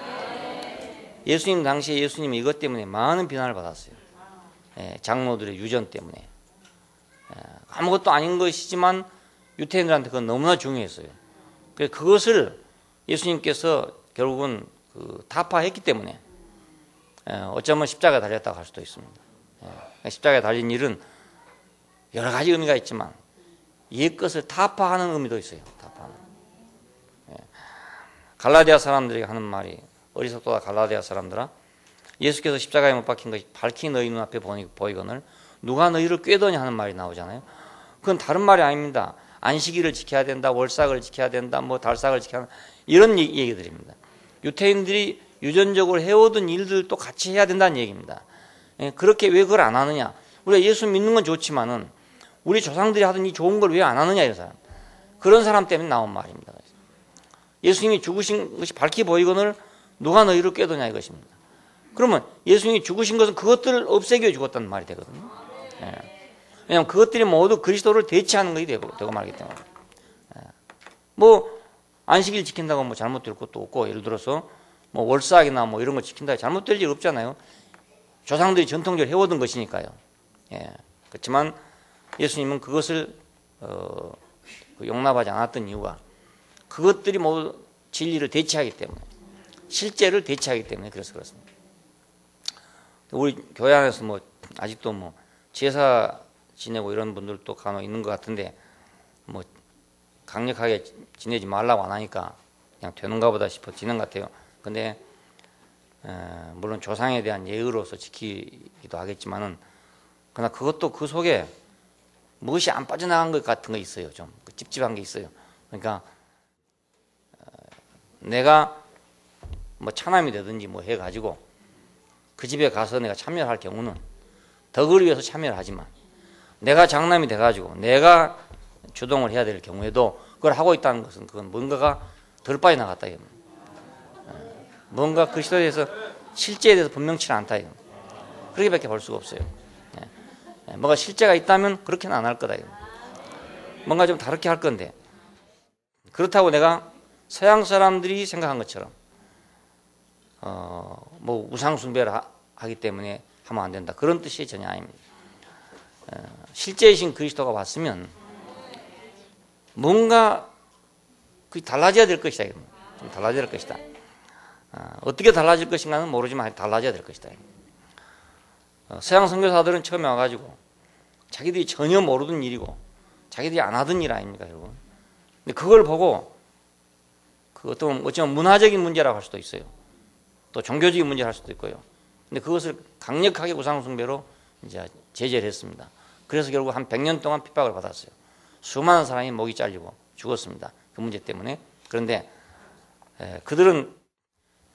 예수님 당시에 예수님이 이것 때문에 많은 비난을 받았어요. 장로들의 유전 때문에. 아무것도 아닌 것이지만 유태인들한테 그건 너무나 중요했어요. 그것을 예수님께서 결국은 타파했기 때문에 어쩌면 십자가에 달렸다고 할 수도 있습니다. 십자가에 달린 일은 여러 가지 의미가 있지만 옛 것을 타파하는 의미도 있어요. 타파하는. 갈라디아 사람들이 하는 말이 어리석도다 갈라디아 사람들아 예수께서 십자가에 못 박힌 것이 밝히 너희 눈앞에 보이거늘 누가 너희를 꾀더냐 하는 말이 나오잖아요. 그건 다른 말이 아닙니다. 안식일을 지켜야 된다, 월삭을 지켜야 된다, 뭐 달삭을 지켜야 된다 이런 얘기들입니다. 유태인들이 유전적으로 해오던 일들도 같이 해야 된다는 얘기입니다. 그렇게 왜 그걸 안 하느냐? 우리가 예수 믿는 건 좋지만은 우리 조상들이 하던 이 좋은 걸 왜 안 하느냐 이런 사람. 그런 사람 때문에 나온 말입니다. 예수님이 죽으신 것이 밝히 보이거늘 누가 너희를 꾀더냐 이것입니다. 그러면 예수님이 죽으신 것은 그것들을 없애기 위해 죽었다는 말이 되거든요. 왜냐하면 그것들이 모두 그리스도를 대체하는 것이 되고 말기 때문에. 뭐 안식일 지킨다고 뭐 잘못될 것도 없고 예를 들어서 뭐 월삭이나 뭐 이런 거 지킨다고 잘못될 일 없잖아요. 조상들이 전통적으로 해오던 것이니까요. 그렇지만 예수님은 그것을 용납하지 않았던 이유가 그것들이 모두 진리를 대체하기 때문에 실제를 대체하기 때문에 그래서 그렇습니다. 우리 교회 안에서 뭐 아직도 뭐 제사 지내고 이런 분들도 간혹 있는 것 같은데 뭐 강력하게 지내지 말라고 안 하니까 그냥 되는가 보다 싶어 지는 것 같아요. 근데 물론 조상에 대한 예의로서 지키기도 하겠지만은 그러나 그것도 그 속에 무엇이 안 빠져나간 것 같은 거 있어요. 좀 찝찝한 게 있어요. 그러니까 내가 뭐 차남이 되든지 뭐 해가지고 그 집에 가서 내가 참여를 할 경우는 덕을 위해서 참여를 하지만 내가 장남이 돼가지고 내가 주동을 해야 될 경우에도 그걸 하고 있다는 것은 그건 뭔가가 덜 빠져나갔다. 뭔가 그리스도에 대해서 실제에 대해서 분명치는 않다. 그렇게밖에 볼 수가 없어요. 뭔가 실제가 있다면 그렇게는 안 할 거다. 뭔가 좀 다르게 할 건데 그렇다고 내가 서양 사람들이 생각한 것처럼 뭐 우상 숭배를 하기 때문에 하면 안 된다. 그런 뜻이 전혀 아닙니다. 실제이신 그리스도가 왔으면 뭔가 달라져야 될 것이다. 좀 달라져야 될 것이다. 어떻게 달라질 것인가는 모르지만 달라져야 될 것이다. 서양 선교사들은 처음에 와가지고 자기들이 전혀 모르던 일이고 자기들이 안 하던 일 아닙니까, 여러분? 근데 그걸 보고 어쩌면 문화적인 문제라고 할 수도 있어요. 또 종교적인 문제를 할 수도 있고요. 근데 그것을 강력하게 우상숭배로 이제 제재를 했습니다. 그래서 결국 한 100년 동안 핍박을 받았어요. 수많은 사람이 목이 잘리고 죽었습니다. 그 문제 때문에. 그런데 그들은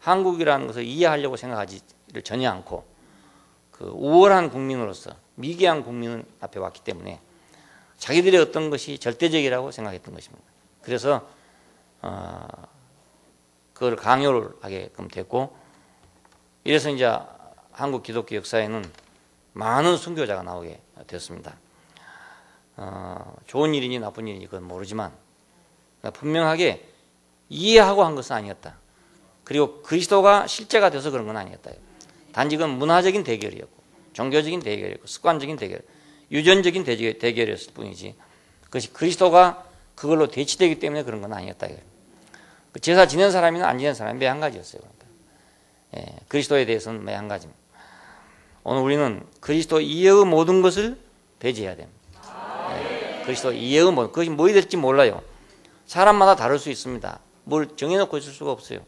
한국이라는 것을 이해하려고 생각하지를 전혀 않고 그 우월한 국민으로서 미개한 국민을 앞에 왔기 때문에 자기들의 어떤 것이 절대적이라고 생각했던 것입니다. 그래서 그걸 강요를 하게끔 됐고 이래서 이제 한국 기독교 역사에는 많은 순교자가 나오게 되었습니다. 좋은 일이니 나쁜 일이니 그건 모르지만 분명하게 이해하고 한 것은 아니었다. 그리고 그리스도가 실제가 돼서 그런 건 아니었다. 단지 그건 문화적인 대결이었고 종교적인 대결이었고 습관적인 대결, 유전적인 대결이었을 뿐이지 그것이 그리스도가 그걸로 대치되기 때문에 그런 건 아니었다. 제사 지낸 사람이나 안 지낸 사람이 매 한 가지였어요. 그리스도에 대해서는 매 한 가지입니다. 오늘 우리는 그리스도 이외의 모든 것을 배제해야 됩니다. 그리스도 이외의 모든 그것이 뭐이 될지 몰라요. 사람마다 다를 수 있습니다. 뭘 정해놓고 있을 수가 없어요.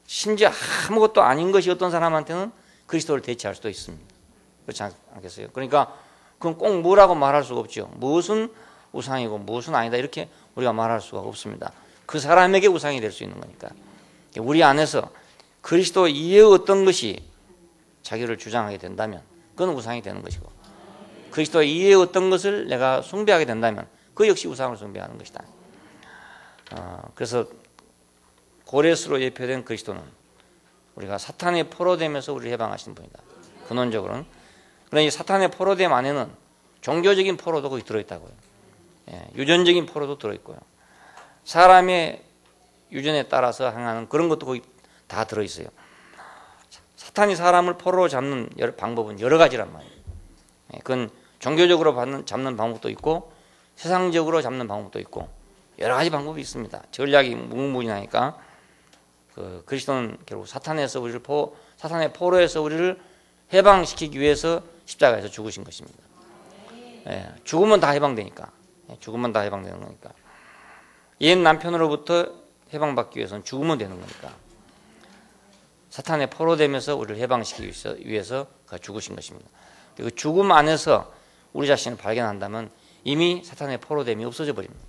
심지어 아무것도 아닌 것이 어떤 사람한테는 그리스도를 대체할 수도 있습니다. 그렇지 않겠어요? 그러니까 그건 꼭 뭐라고 말할 수가 없죠. 무엇은 우상이고 무엇은 아니다 이렇게 우리가 말할 수가 없습니다. 그 사람에게 우상이 될 수 있는 거니까. 우리 안에서 그리스도 이외의 어떤 것이 자기를 주장하게 된다면 그건 우상이 되는 것이고 그리스도 이외의 어떤 것을 내가 숭배하게 된다면 그 역시 우상을 숭배하는 것이다. 그래서 고레스로 예표된 그리스도는 우리가 사탄의 포로됨에서 우리를 해방하시는 분이다. 근원적으로는. 그러나 이 사탄의 포로됨 안에는 종교적인 포로도 거기 들어있다고요. 유전적인 포로도 들어있고요. 사람의 유전에 따라서 행하는 그런 것도 거기 다 들어있어요. 사탄이 사람을 포로로 잡는 방법은 여러 가지란 말이에요. 그건 종교적으로 잡는 방법도 있고 세상적으로 잡는 방법도 있고 여러 가지 방법이 있습니다. 전략이 무궁무진하니까 그리스도는 결국 사탄의 포로에서 우리를 해방시키기 위해서 십자가에서 죽으신 것입니다. 죽으면 다 해방되니까. 죽으면 다 해방되는 거니까. 옛 남편으로부터 해방받기 위해서는 죽으면 되는 거니까. 사탄의 포로되면서 우리를 해방시키기 위해서 죽으신 것입니다. 그리고 죽음 안에서 우리 자신을 발견한다면 이미 사탄의 포로됨이 없어져 버립니다.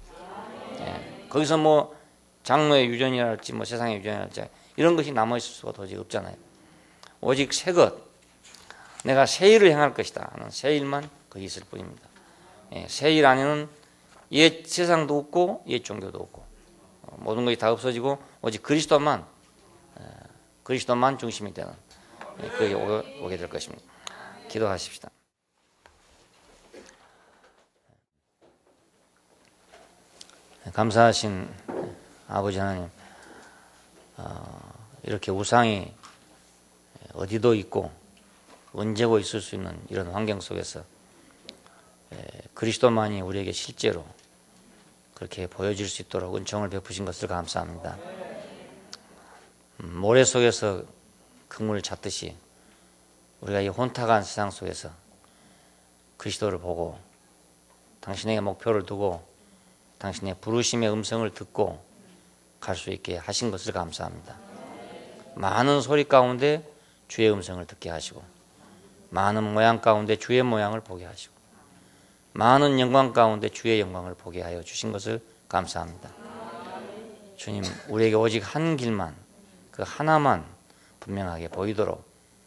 거기서 뭐 장로의 유전이랄지 뭐 세상의 유전이랄지 이런 것이 남아있을 수가 도저히 없잖아요. 오직 새 것, 내가 새 일을 행할 것이다 하는 새 일만 거기 있을 뿐입니다. 새 일 안에는 옛 세상도 없고 옛 종교도 없고 모든 것이 다 없어지고 오직 그리스도만 중심이 되는 그게 오게 될 것입니다. 기도하십시다. 감사하신 아버지 하나님, 이렇게 우상이 어디도 있고 언제고 있을 수 있는 이런 환경 속에서 그리스도만이 우리에게 실제로 그렇게 보여질 수 있도록 은총을 베푸신 것을 감사합니다. 모래 속에서 그물을 찾듯이 우리가 이 혼탁한 세상 속에서 그리스도를 보고 당신에게 목표를 두고 당신의 부르심의 음성을 듣고 갈 수 있게 하신 것을 감사합니다. 많은 소리 가운데 주의 음성을 듣게 하시고, 많은 모양 가운데 주의 모양을 보게 하시고, 많은 영광 가운데 주의 영광을 보게 하여 주신 것을 감사합니다. 주님, 우리에게 오직 한 길만, 그 하나만 분명하게 보이도록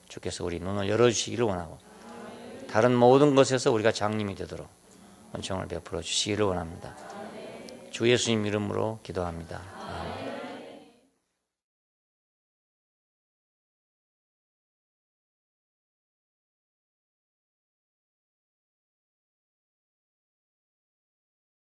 주께서 우리 눈을 열어주시기를 원하고, 다른 모든 것에서 우리가 장님이 되도록 은총을 베풀어 주시기를 원합니다. 주 예수님 이름으로 기도합니다.